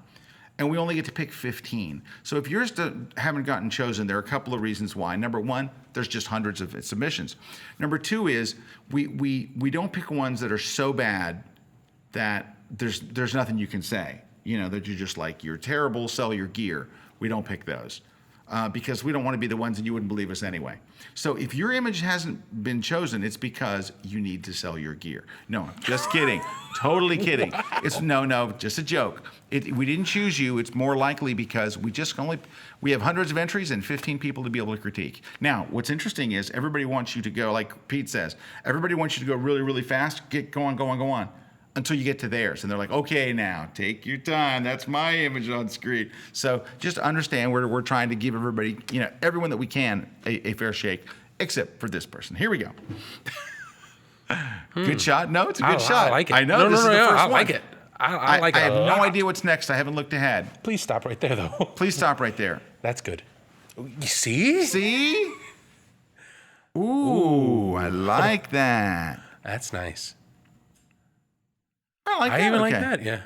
And we only get to pick 15. So if yours haven't gotten chosen, there are a couple of reasons why. Number one, there's just hundreds of submissions. Number two is we don't pick ones that are so bad that there's nothing you can say, that you're just like, you're terrible, sell your gear. We don't pick those because we don't want to be the ones that you wouldn't believe us anyway. So if your image hasn't been chosen, it's because you need to sell your gear. No, just kidding. Totally kidding. It's no, just a joke. We didn't choose you. It's more likely because we have hundreds of entries and 15 people to be able to critique. Now, what's interesting is everybody wants you to go, like Pete says, everybody wants you to go really, really fast. Go on. Until you get to theirs. And they're like, okay, now take your time. That's my image on screen. So just understand we're trying to give everybody, everyone that we can a fair shake, except for this person. Here we go. Good shot? No, it's a good shot. I like it. I know. No, this is the first I one. like it. I like it. I have a lot. no idea what's next. I haven't looked ahead. Please stop right there, though. Please stop right there. That's good. You see? See? Ooh, I like that. That's nice. I like that. I even like okay. that. Yeah.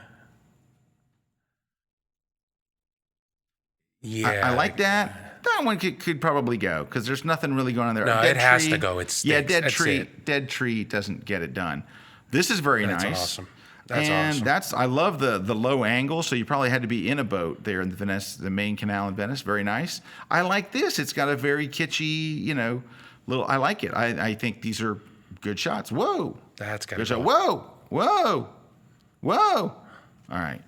Yeah. I like that. That one could probably go because there's nothing really going on there. No, A dead it has tree- to go. It stinks. Yeah, dead That's tree. it. Dead tree doesn't get it done. This is very That's nice. awesome. That's and awesome. I love the low angle. So you probably had to be in a boat there in the main canal in Venice. Very nice. I like this. It's got a very kitschy, little. I like it. I think these are good shots. Whoa. That's got Good to shot. go. Whoa. All right.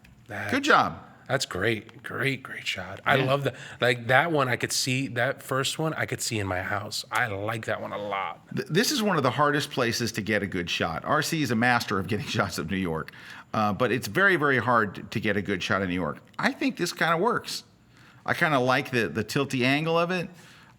Good job. That's great. Great shot. I love that. Like that one, I could see, that first one, I could see in my house. I like that one a lot. This is one of the hardest places to get a good shot. RC is a master of getting shots of New York, but it's very, very hard to get a good shot of New York. I think this kind of works. I kind of like the tilty angle of it.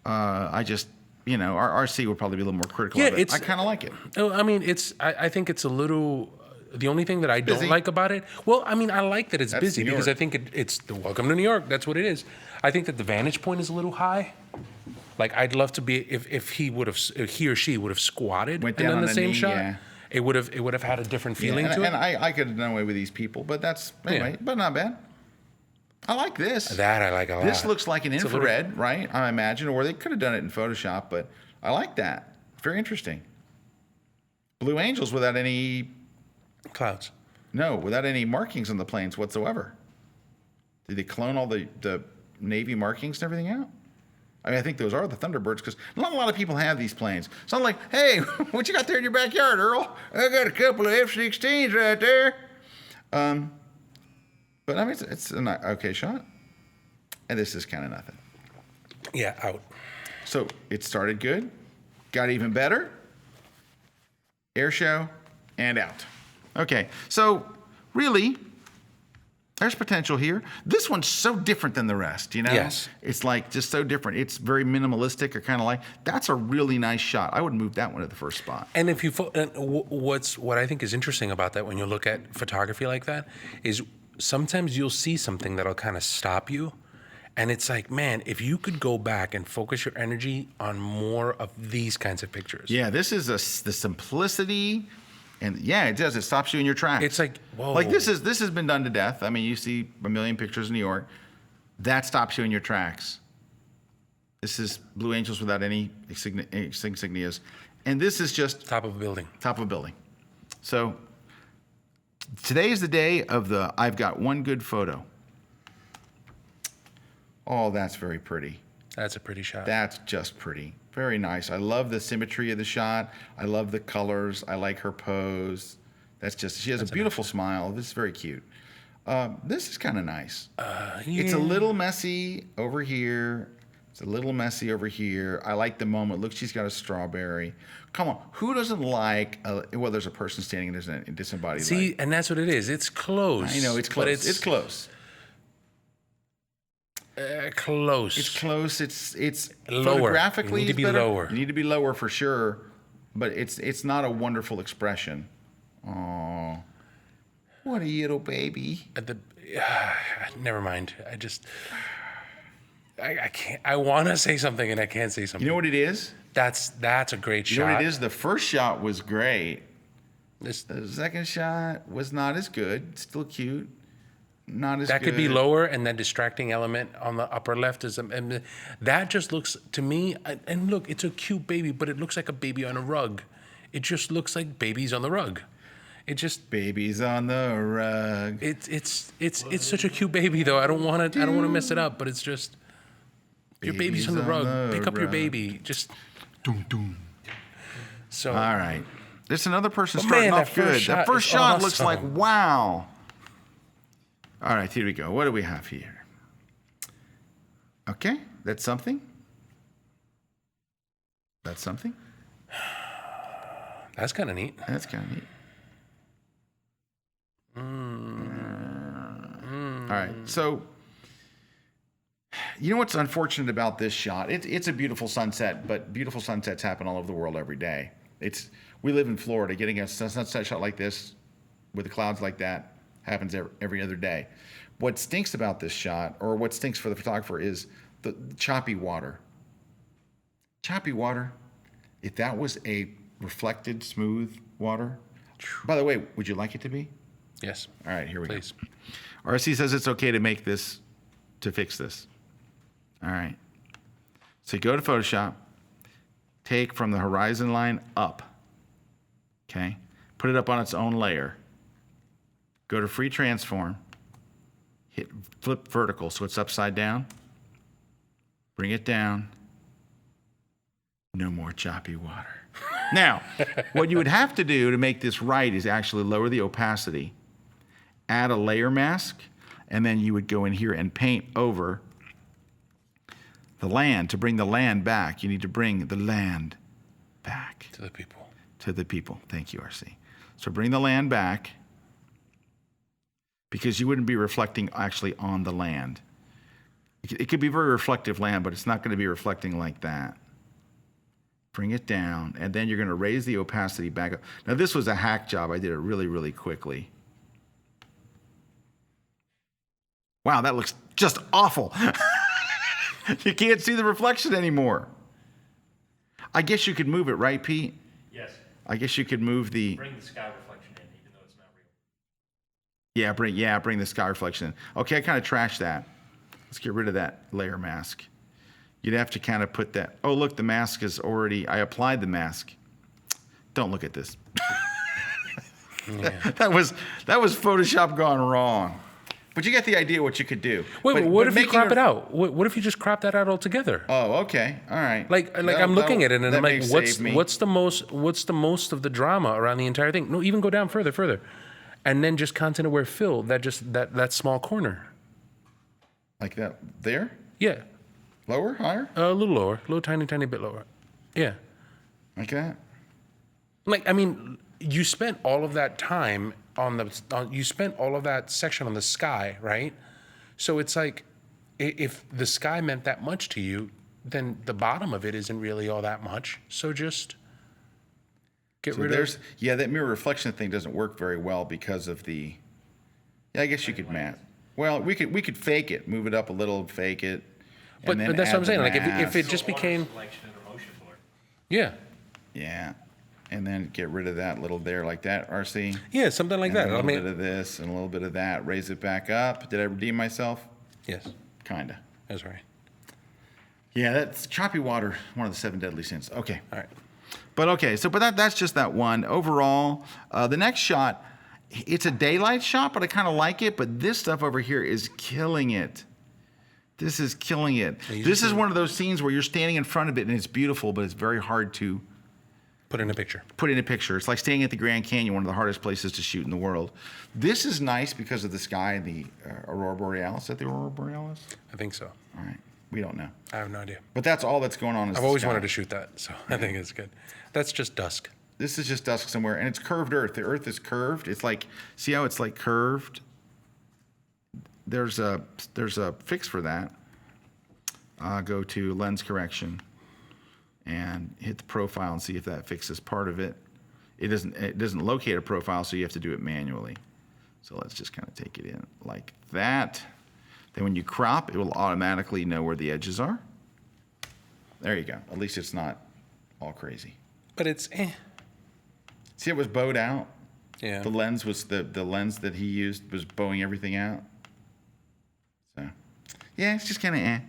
I just, our RC would probably be a little more critical of it. I kind of like it. Oh, I mean, I think it's a little. The only thing that I don't Busy. like about it, well, I mean, I like that it's That's busy New because York. I think it's the welcome to New York. That's what it is. I think that the vantage point is a little high. Like I'd love to be if he or she would have squatted Went and down done on the a same knee, shot. yeah. it would have had a different feeling to it. And I could have done away with these people, but that's anyway. But not bad. I like this. That I like a lot. This looks like an infrared, right? I imagine, or they could have done it in Photoshop, but I like that. Very interesting. Blue Angels without any clouds. No, without any markings on the planes whatsoever. Did they clone all the Navy markings and everything out? I mean, I think those are the Thunderbirds because not a lot of people have these planes. So I'm like, hey, what you got there in your backyard, Earl? I got a couple of F-16s right there. But I mean, it's an okay shot. And this is kind of nothing. Yeah, out. So it started good, got even better, air show, and out. Okay, so really, there's potential here. This one's so different than the rest, you know? Yes. It's like just so different. It's very minimalistic or kind of like, that's a really nice shot. I would move that one to the first spot. And if you, what I think is interesting about that when you look at photography like that is sometimes you'll see something that'll kind of stop you. And it's like, man, if you could go back and focus your energy on more of these kinds of pictures. Yeah, this is the simplicity. And yeah, it does. It stops you in your tracks. It's like, whoa. Like this has been done to death. I mean, you see a million pictures in New York. That stops you in your tracks. This is Blue Angels without any insignias. And this is just top of a building. Top of a building. So today is the day of the I've got one good photo. Oh, that's very pretty. That's a pretty shot. That's just pretty. Very nice. I love the symmetry of the shot. I love the colors. I like her pose. She has a beautiful smile. This is very cute. This is kind of nice. Yeah. It's a little messy over here. It's a little messy over here. I like the moment. Look, she's got a strawberry. Come on. Who doesn't like, well, there's a person standing and there's a disembodied See, light. and that's what it is. It's close. I know, it's close. It's close. Close. It's close. It's lower. Photographically, You need to be better. lower. You need to be lower for sure, but it's not a wonderful expression. Oh, what a little baby. Never mind. I can't. I want to say something and I can't say something. You know what it is? That's a great shot. You know what it is? The first shot was great. The second shot was not as good. Still cute. Not as that good. could be lower, and that distracting element on the upper left is, and that just looks to me. And look, it's a cute baby, but it looks like a baby on a rug. It just looks like babies on the rug. It just babies on the rug. It's such a cute baby though. I don't want to mess it up, but it's just your baby's on the rug. Pick up your baby. Just doom doom. So all right, there's another person starting off good. That first shot looks like wow. All right, here we go. What do we have here? Okay, that's something. That's something. That's kind of neat. That's kind of neat. All right, so you know what's unfortunate about this shot? It's a beautiful sunset, but beautiful sunsets happen all over the world every day. We live in Florida. Getting a sunset shot like this with the clouds like that happens every other day. What stinks about this shot, or what stinks for the photographer, is the choppy water. Choppy water, if that was a reflected, smooth water. By the way, would you like it to be? Yes. All right, here we Please. go. RC says it's okay to fix this. All right. So you go to Photoshop, take from the horizon line up, okay? Put it up on its own layer. Go to free transform, flip vertical so it's upside down, bring it down, no more choppy water. Now, what you would have to do to make this right is actually lower the opacity, add a layer mask, and then you would go in here and paint over the land. To bring the land back, you need to bring the land back. To the people. To the people. Thank you, RC. So bring the land back, because you wouldn't be reflecting actually on the land. It could be very reflective land, but it's not going to be reflecting like that. Bring it down, and then you're going to raise the opacity back up. Now, this was a hack job. I did it really, really quickly. Wow, that looks just awful. You can't see the reflection anymore. I guess you could move it, right, Pete? Yes. I guess you could move the. Bring the sky reflection in, even though it's not real. Bring the sky reflection in. Okay, I kind of trashed that. Let's get rid of that layer mask. You'd have to kind of put that. Oh, look, the mask is already. I applied the mask. Don't look at this. that was Photoshop gone wrong. But you get the idea what you could do. Wait, what if you crop it out? What if you just crop that out altogether? Oh, okay, all right. I'm looking at it and I'm like, what's the most of the drama around the entire thing? No, even go down further, and then just content aware fill that small corner. Like that there? Yeah. Lower, higher? A little lower, a little tiny bit lower. Yeah. Like that? Like, I mean, you spent all of that time you spent all of that section on the sky, right? So it's like, if the sky meant that much to you, then the bottom of it isn't really all that much. So just get rid of. Yeah, that mirror reflection thing doesn't work very well because of the. Yeah, I guess you could matte. Well, we could fake it, move it up a little, fake it. But that's what I'm saying. Like if it just became. Yeah. Yeah. And then get rid of that little there like that, RC. Yeah, something like that. A little bit of this and a little bit of that. Raise it back up. Did I redeem myself? Yes. Kinda. That's right. Yeah, that's choppy water, one of the 7 deadly sins. Okay. All right. But that's just that one. Overall, the next shot, it's a daylight shot, but I kind of like it. But this stuff over here is killing it. This is killing it. This is one of those scenes where you're standing in front of it and it's beautiful, but it's very hard to put in a picture. It's like staying at the Grand Canyon, one of the hardest places to shoot in the world. This is nice because of the sky and the Aurora Borealis. Is that the Aurora Borealis? I think so. All right. We don't know. I have no idea. But that's all that's going on. I've always wanted to shoot that, so I think it's good. That's just dusk. This is just dusk somewhere, and it's curved Earth. The Earth is curved. It's like, see how it's like curved? There's a fix for that. Go to lens correction and hit the profile and see if that fixes part of it. It doesn't locate a profile, so you have to do it manually. So let's just kind of take it in like that. Then when you crop, it will automatically know where the edges are. There you go. At least it's not all crazy. But it's See, it was bowed out. Yeah. The lens was the lens that he used was bowing everything out. So, yeah, it's just kind of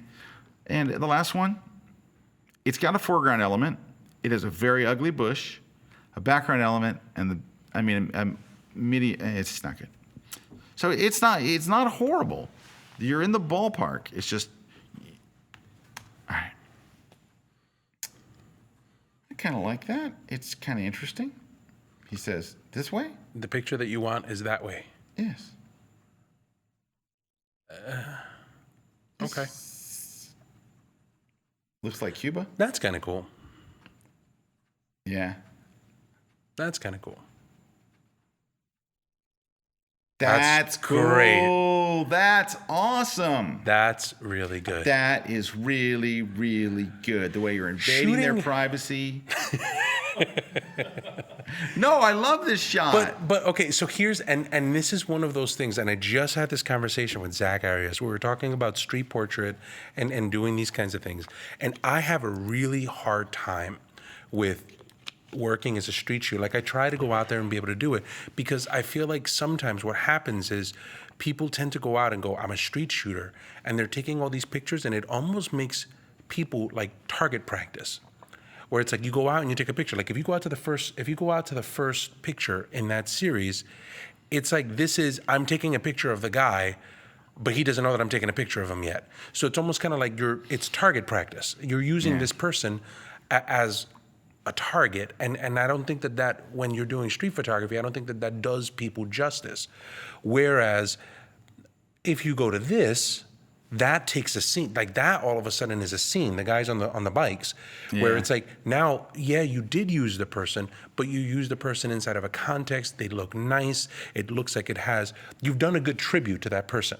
And the last one, it's got a foreground element. It has a very ugly bush, a background element, and it's just not good. So it's not horrible. You're in the ballpark. It's just, all right. I kind of like that. It's kind of interesting. He says, this way? The picture that you want is that way. Yes. Okay. Looks like Cuba. That's kind of cool. Yeah. That's kind of cool. That's cool. Great. That's awesome. That's really good. That is really, really good. The way you're invading their privacy. No, I love this shot. But okay, so here's and this is one of those things, and I just had this conversation with Zach Arias. We were talking about street portrait and doing these kinds of things. And I have a really hard time with working as a street shooter. Like, I try to go out there and be able to do it because I feel like sometimes what happens is people tend to go out and go, I'm a street shooter, and they're taking all these pictures, and it almost makes people like target practice, where it's like you go out and you take a picture. Like if you go out to the first picture in that series, it's like I'm taking a picture of the guy, but he doesn't know that I'm taking a picture of him yet. So it's almost kind of like it's target practice. You're using this person as a target, and I don't think that when you're doing street photography, I don't think that does people justice. Whereas if you go to this, that takes a scene, like that all of a sudden is a scene. The guys on the bikes, where it's like, now, you did use the person, but you use the person inside of a context. They look nice. It looks like you've done a good tribute to that person.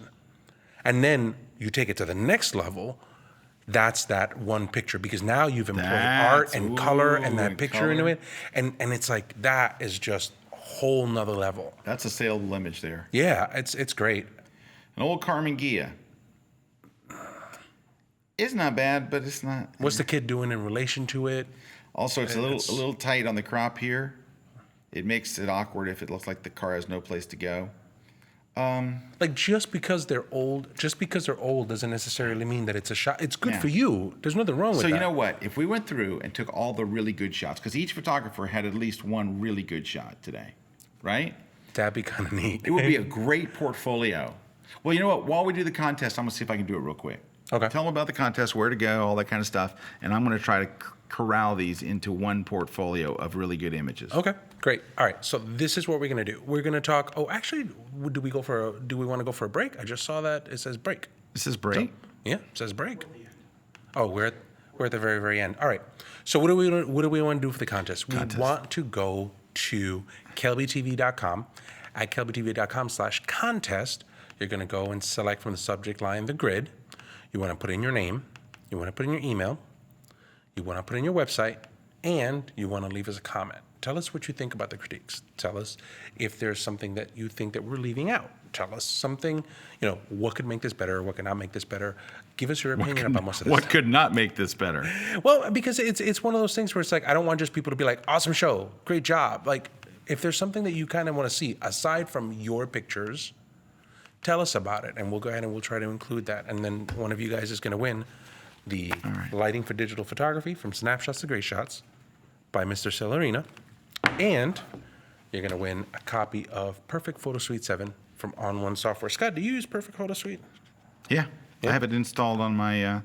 And then you take it to the next level. That's that one picture, because now you've employed art and color and that picture into it. And it's like, that is just a whole nother level. That's a saleable image there. Yeah, it's great. An old Carmen Gia. It's not bad, but it's not. What's the kid doing in relation to it? Also, it's a little tight on the crop here. It makes it awkward if it looks like the car has no place to go. Like just because they're old doesn't necessarily mean that it's a shot. It's good Yeah. for you. There's nothing wrong with So that. you know what? If we went through and took all the really good shots, because each photographer had at least one really good shot today, right? That'd be kind of neat. It would be a great portfolio. Well, you know what? While we do the contest, I'm going to see if I can do it real quick. Okay. Tell them about the contest, where to go, all that kind of stuff. And I'm going to try to corral these into one portfolio of really good images. Okay, great. All right, so this is what we're gonna do. We're gonna talk. Oh, actually, do we want to go for a break? I just saw that it says break. This is break. Yeah, it says break. Oh, we're at the very, very end. All right. So what do we want to do for the contest? We want to go to kelbytv.com. At kelbytv.com/contest, you're going to go and select from the subject line the grid. You want to put in your name. You want to put in your email. You want to put in your website, and you want to leave us a comment. Tell us what you think about the critiques. Tell us if there's something that you think that we're leaving out. Tell us something, what could make this better, what could not make this better. Give us your opinion about most of this. What could not make this better? Well, because it's one of those things where it's like, I don't want just people to be like, awesome show, great job. Like, if there's something that you kind of want to see, aside from your pictures, tell us about it, and we'll go ahead and we'll try to include that. And then one of you guys is going to win the Lighting for Digital Photography from Snapshots to Great Shots by Mr. Celerina. And you're going to win a copy of Perfect Photo Suite 7 from On One Software. Scott, do you use Perfect Photo Suite? Yeah. I have it installed on my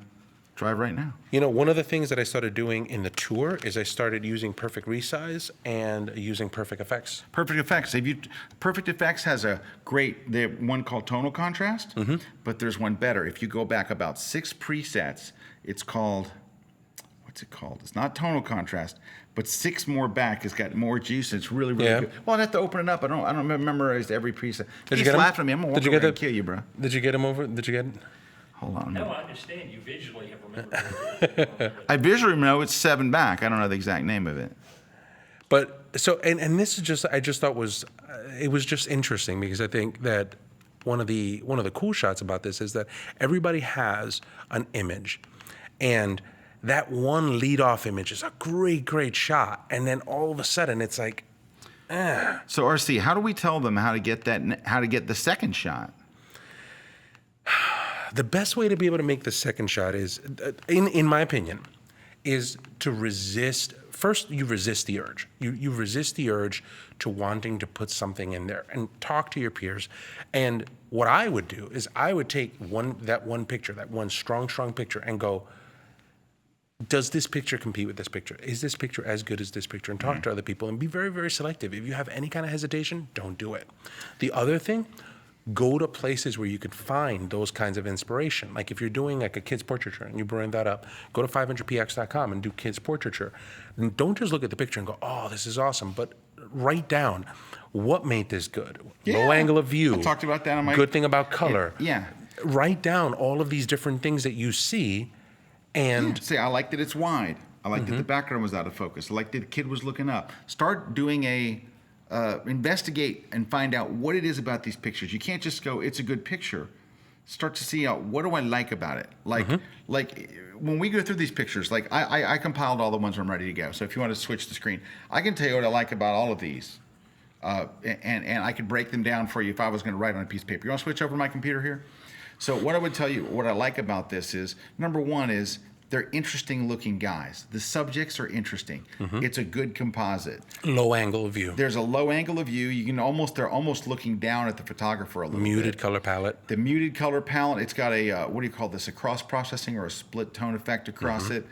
drive right now. One of the things that I started doing in the tour is I started using Perfect Resize and using Perfect Effects. Perfect Effects. Perfect Effects has a great, they have one called tonal contrast, but there's one better. If you go back about 6 presets, it's called, what's it called? It's not tonal contrast, but 6 more back has got more juice. And it's really, really good. Well, I'd have to open it up. I don't memorize every preset. He's laughing at me. I'm going to walk over and kill you, bro. Did you get him over? Did you get Hold on. No, I understand. You visually have remembered. I visually know it's 7 back. I don't know the exact name of it. But so, and this is just, I just thought it was just interesting because I think that one of the cool shots about this is that everybody has an image, and that one lead-off image is a great shot, and then all of a sudden it's like, So RC, how do we tell them how to get the second shot? The best way to be able to make the second shot is, in my opinion, is to resist. First, you resist the urge. You resist the urge to wanting to put something in there and talk to your peers. And what I would do is I would take that one picture, that one strong picture, and go, does this picture compete with this picture? Is this picture as good as this picture? And talk to other people and be very, very selective. If you have any kind of hesitation, don't do it. The other thing, go to places where you can find those kinds of inspiration. Like if you're doing like a kid's portraiture and you bring that up, go to 500px.com and do kids portraiture. And don't just look at the picture and go, oh, this is awesome, but write down what made this good. Low angle of view. I talked about that on my... Good thing about color. Yeah. Write down all of these different things that you see and... Say, I like that it's wide. I like that the background was out of focus. I like that the kid was looking up. Start doing investigate and find out what it is about these pictures. You can't just go, it's a good picture. Start to see what do I like about it. Like when we go through these pictures, like I compiled all the ones where I'm ready to go. So if you want to switch the screen, I can tell you what I like about all of these. And I could break them down for you if I was going to write on a piece of paper. You want to switch over to my computer here? So what I would tell you, what I like about this is, number one is they're interesting looking guys. The subjects are interesting. It's a good composite. Low angle view. There's a low angle of view. They're almost looking down at the photographer a little bit. Muted color palette. The muted color palette, it's got a, what do you call this? A cross processing or a split tone effect across it.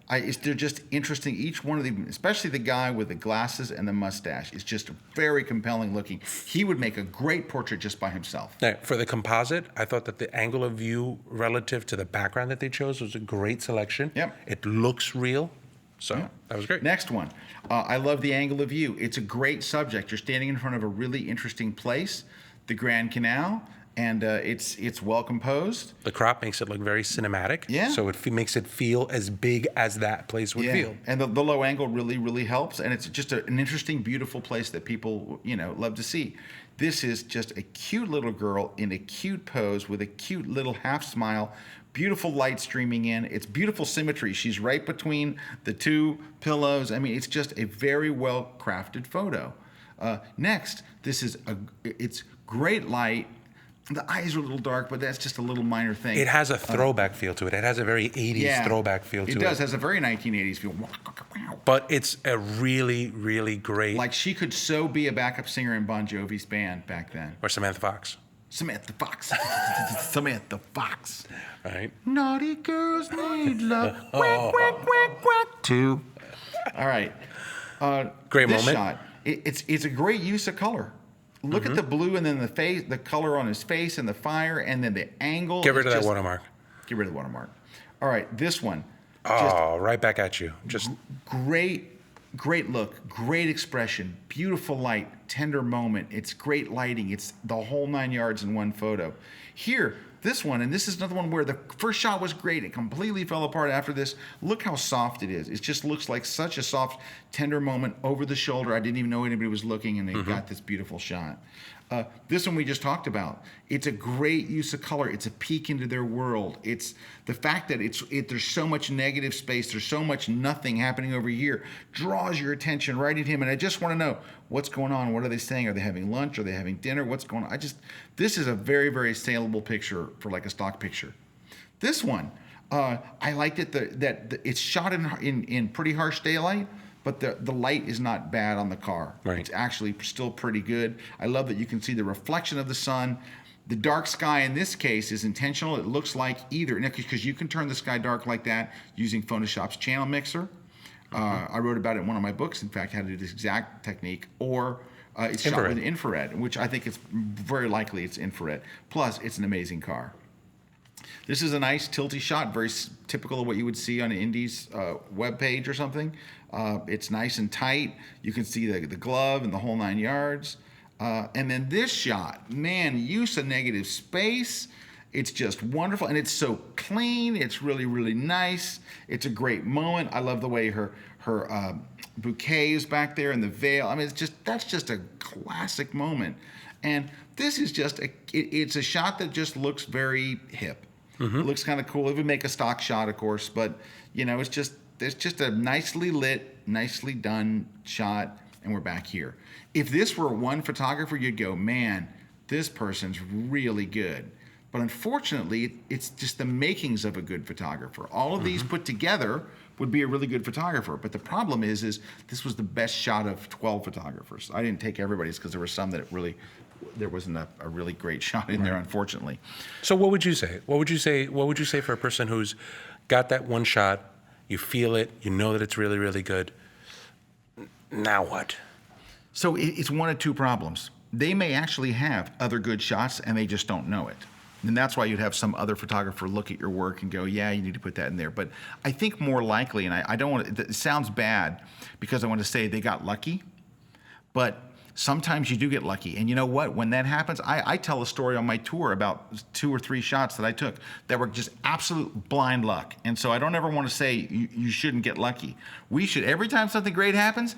They're just interesting. Each one of them, especially the guy with the glasses and the mustache, is just very compelling looking. He would make a great portrait just by himself. Now, for the composite, I thought that the angle of view relative to the background that they chose was a great selection. Yep. It looks real. So that was great. Next one. I love the angle of view. It's a great subject. You're standing in front of a really interesting place, the Grand Canal, and it's well composed. The crop makes it look very cinematic. Yeah. So it makes it feel as big as that place would feel. And the low angle really, really helps. And it's just an interesting, beautiful place that people, love to see. This is just a cute little girl in a cute pose with a cute little half smile, beautiful light streaming in. It's beautiful symmetry. She's right between the two pillows. I mean, it's just a very well crafted photo. Next, it's great light. The eyes are a little dark, but that's just a little minor thing. It has a throwback feel to it. It has a very 80s throwback feel to it. It does. It has a very 1980s feel. But it's a really, really great. Like she could so be a backup singer in Bon Jovi's band back then. Or Samantha Fox. Samantha Fox. Samantha Fox. Right? Naughty girls need love. Quack, quack, quack, quack. 2. All right. Great this moment. Shot, it's a great use of color. Look at the blue and then the face, the color on his face and the fire and then the angle. Get rid of that watermark. Get rid of the watermark. All right, this one. Oh, right back at you. Just great look, great expression, beautiful light, tender moment. It's great lighting. It's the whole 9 yards in one photo. Here, this one, and this is another one where the first shot was great. It completely fell apart after this. Look how soft it is. It just looks like such a soft, tender moment over the shoulder. I didn't even know anybody was looking, and they got this beautiful shot. This one we just talked about. It's a great use of color. It's a peek into their world. It's the fact that there's so much negative space, there's so much nothing happening over here, draws your attention right at him. And I just want to know what's going on. What are they saying? Are they having lunch? Are they having dinner? What's going on? This is a very, very saleable picture for like a stock picture. This one, I liked it that it's shot in pretty harsh daylight, but the light is not bad on the car. Right. It's actually still pretty good. I love that you can see the reflection of the sun. The dark sky in this case is intentional. It looks like either, because you can turn the sky dark like that using Photoshop's channel mixer. I wrote about it in one of my books, in fact, how to do this exact technique. Or it's shot with infrared, which I think it's very likely it's infrared. Plus, it's an amazing car. This is a nice tilty shot, very typical of what you would see on an Indy's webpage or something. It's nice and tight. You can see the glove and the whole 9 yards. And then this shot, man, use of negative space. It's just wonderful, and it's so clean. It's really, really nice. It's a great moment. I love the way her bouquet is back there and the veil. I mean, that's just a classic moment. And this is just it's a shot that just looks very hip. It looks kind of cool. It would make a stock shot, of course, but it's just a nicely lit, nicely done shot, and we're back here. If this were one photographer, you'd go, man, this person's really good. But unfortunately, it's just the makings of a good photographer. All of these put together would be a really good photographer. But the problem is this was the best shot of 12 photographers. I didn't take everybody's because there were some that there wasn't a really great shot in there, unfortunately. So what would you say? What would you say for a person who's got that one shot, you feel it, you know that it's really, really good. Now what? So it's one of two problems. They may actually have other good shots and they just don't know it. And that's why you'd have some other photographer look at your work and go, yeah, you need to put that in there. But I think more likely, and I don't want to, it sounds bad because I want to say they got lucky, but sometimes you do get lucky. And you know what? When that happens, I tell a story on my tour about 2 or 3 shots that I took that were just absolute blind luck. And so I don't ever want to say you shouldn't get lucky. We should, every time something great happens,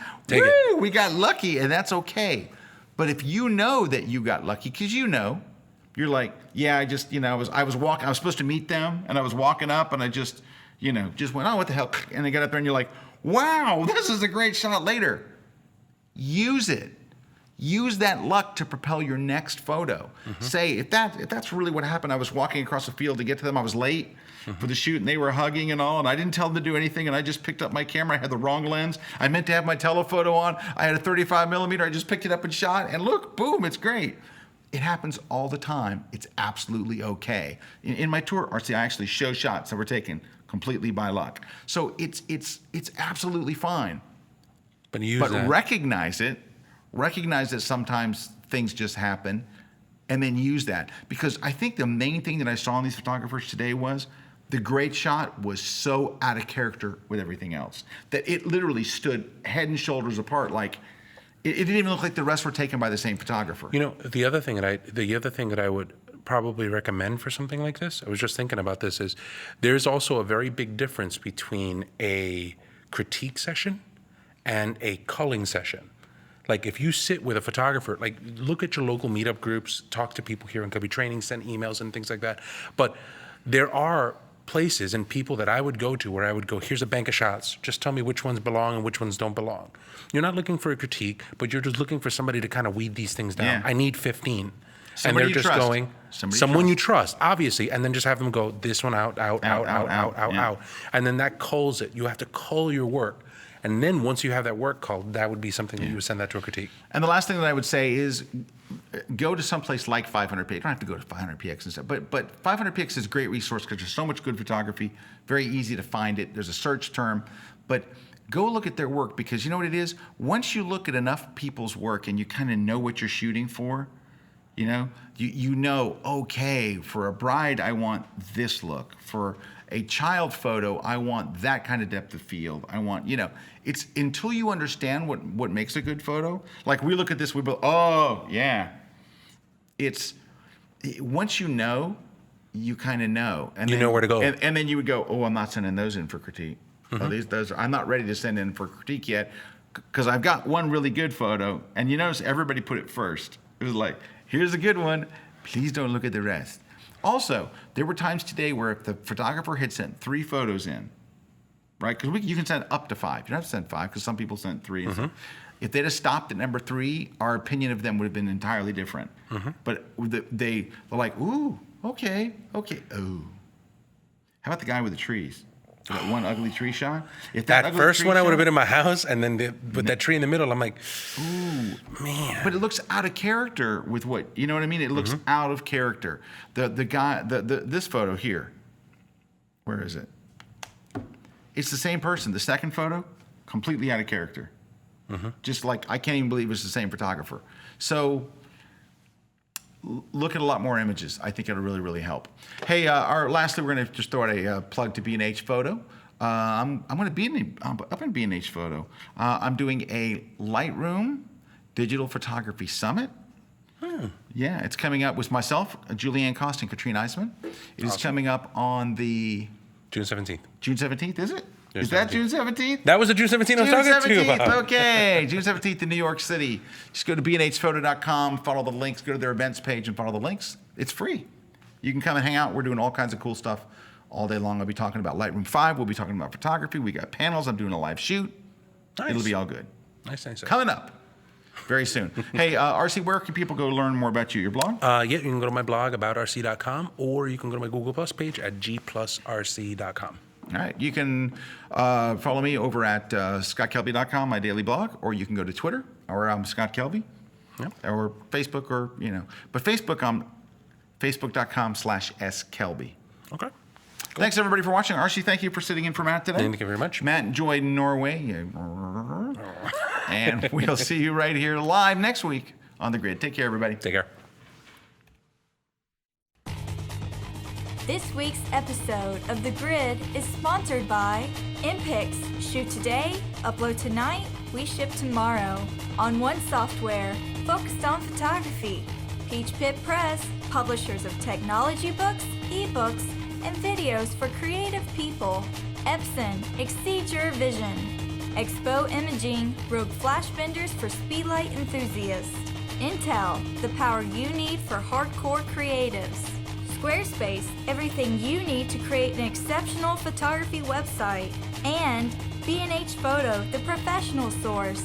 we got lucky, and that's okay. But if you know that you got lucky, because you're like, yeah, I just, I was supposed to meet them, and I was walking up, and I just went, oh, what the hell? And I got up there, and you're like, wow, this is a great shot later. Use it. Use that luck to propel your next photo. Say, if that's really what happened, I was walking across the field to get to them, I was late for the shoot, and they were hugging and all, and I didn't tell them to do anything, and I just picked up my camera. I had the wrong lens. I meant to have my telephoto on. I had a 35 millimeter. I just picked it up and shot, and look, boom, it's great. It happens all the time. It's absolutely okay. In my tour RC, I actually show shots that were taken completely by luck. So it's absolutely fine. But recognize it. Recognize that sometimes things just happen, and then use that. Because I think the main thing that I saw in these photographers today was the great shot was so out of character with everything else that it literally stood head and shoulders apart. Like it didn't even look like the rest were taken by the same photographer. The other thing that I would probably recommend for something like this, I was just thinking about this, is there's also a very big difference between a critique session and a culling session. Like if you sit with a photographer, like look at your local meetup groups, talk to people here in Cubby Training, send emails and things like that. But there are places and people that I would go to where I would go, here's a bank of shots. Just tell me which ones belong and which ones don't belong. You're not looking for a critique, but you're just looking for somebody to kind of weed these things down. Yeah. I need 15. Somebody and they're you just trust. going, Somebody someone you trust, obviously, and then just have them go, this one out, Yeah. and then that culls it. You have to cull your work. And then once you have that work culled, that would be something that you would send that to a critique. And the last thing that I would say is go to someplace like 500px. You don't have to go to 500px and stuff, but 500px is a great resource because there's so much good photography, very easy to find it. There's a search term, but go look at their work because you know what it is? Once you look at enough people's work and you kind of know what you're shooting for, you know, okay, for a bride, I want this look. For a child photo, I want that kind of depth of field. I want, it's until you understand what makes a good photo. Like we look at this, we go, oh, yeah. Once you know, you kind of know. And you know where to go. And then you would go, oh, I'm not sending those in for critique. Mm-hmm. Those I'm not ready to send in for critique yet because I've got one really good photo. And you notice everybody put it first. It was like, here's a good one. Please don't look at the rest. Also, there were times today where if the photographer had sent 3 photos in, right? Because you can send up to 5. You don't have to send 5 because some people sent 3. And stuff. If they'd have stopped at number 3, our opinion of them would have been entirely different. But they were like, ooh, okay. Oh, how about the guy with the trees? That one ugly tree shot? If That first one, I would have been in my house, and then with that tree in the middle, I'm like, ooh, man. But it looks out of character with what, you know what I mean? It looks out of character. The guy, this photo here, where is it? It's the same person. The second photo, completely out of character. Just like, I can't even believe it's the same photographer. So look at a lot more images. I think it'll really, really help. Hey, lastly, we're going to just throw out a plug to B&H Photo. I'm going to be up in B&H Photo. I'm doing a Lightroom Digital Photography Summit. Yeah, it's coming up with myself, Julianne Cost, and Katrine Eisman. It is coming up on the June 17th. June 17th, is it? June Is that 17th. June 17th? That was the June 17th I was talking to you about. Okay, June 17th in New York City. Just go to bnhphoto.com, follow the links, go to their events page and follow the links. It's free. You can come and hang out. We're doing all kinds of cool stuff all day long. I'll be talking about Lightroom 5. We'll be talking about photography. We got panels. I'm doing a live shoot. Nice. It'll be all good. Nice. Coming up very soon. Hey, RC, where can people go learn more about you? Your blog? Yeah, you can go to my blog, aboutrc.com, or you can go to my Google Plus page at gplusrc.com. All right. You can follow me over at scottkelby.com, my daily blog, or you can go to Twitter, or I'm Scott Kelby, or Facebook, or, But Facebook, I'm facebook.com/skelby. Okay. Thanks, everybody, for watching. RC, thank you for sitting in for Matt today. Thank you very much. Matt enjoyed Norway. And we'll see you right here live next week on The Grid. Take care, everybody. Take care. This week's episode of The Grid is sponsored by Impics. Shoot today, upload tonight, we ship tomorrow. On One Software, focused on photography. Peach Pit Press, publishers of technology books, ebooks, and videos for creative people. Epson, exceed your vision. Expo Imaging, rogue flash benders for speedlight enthusiasts. Intel, the power you need for hardcore creatives. Squarespace, everything you need to create an exceptional photography website. And B&H Photo, the professional source.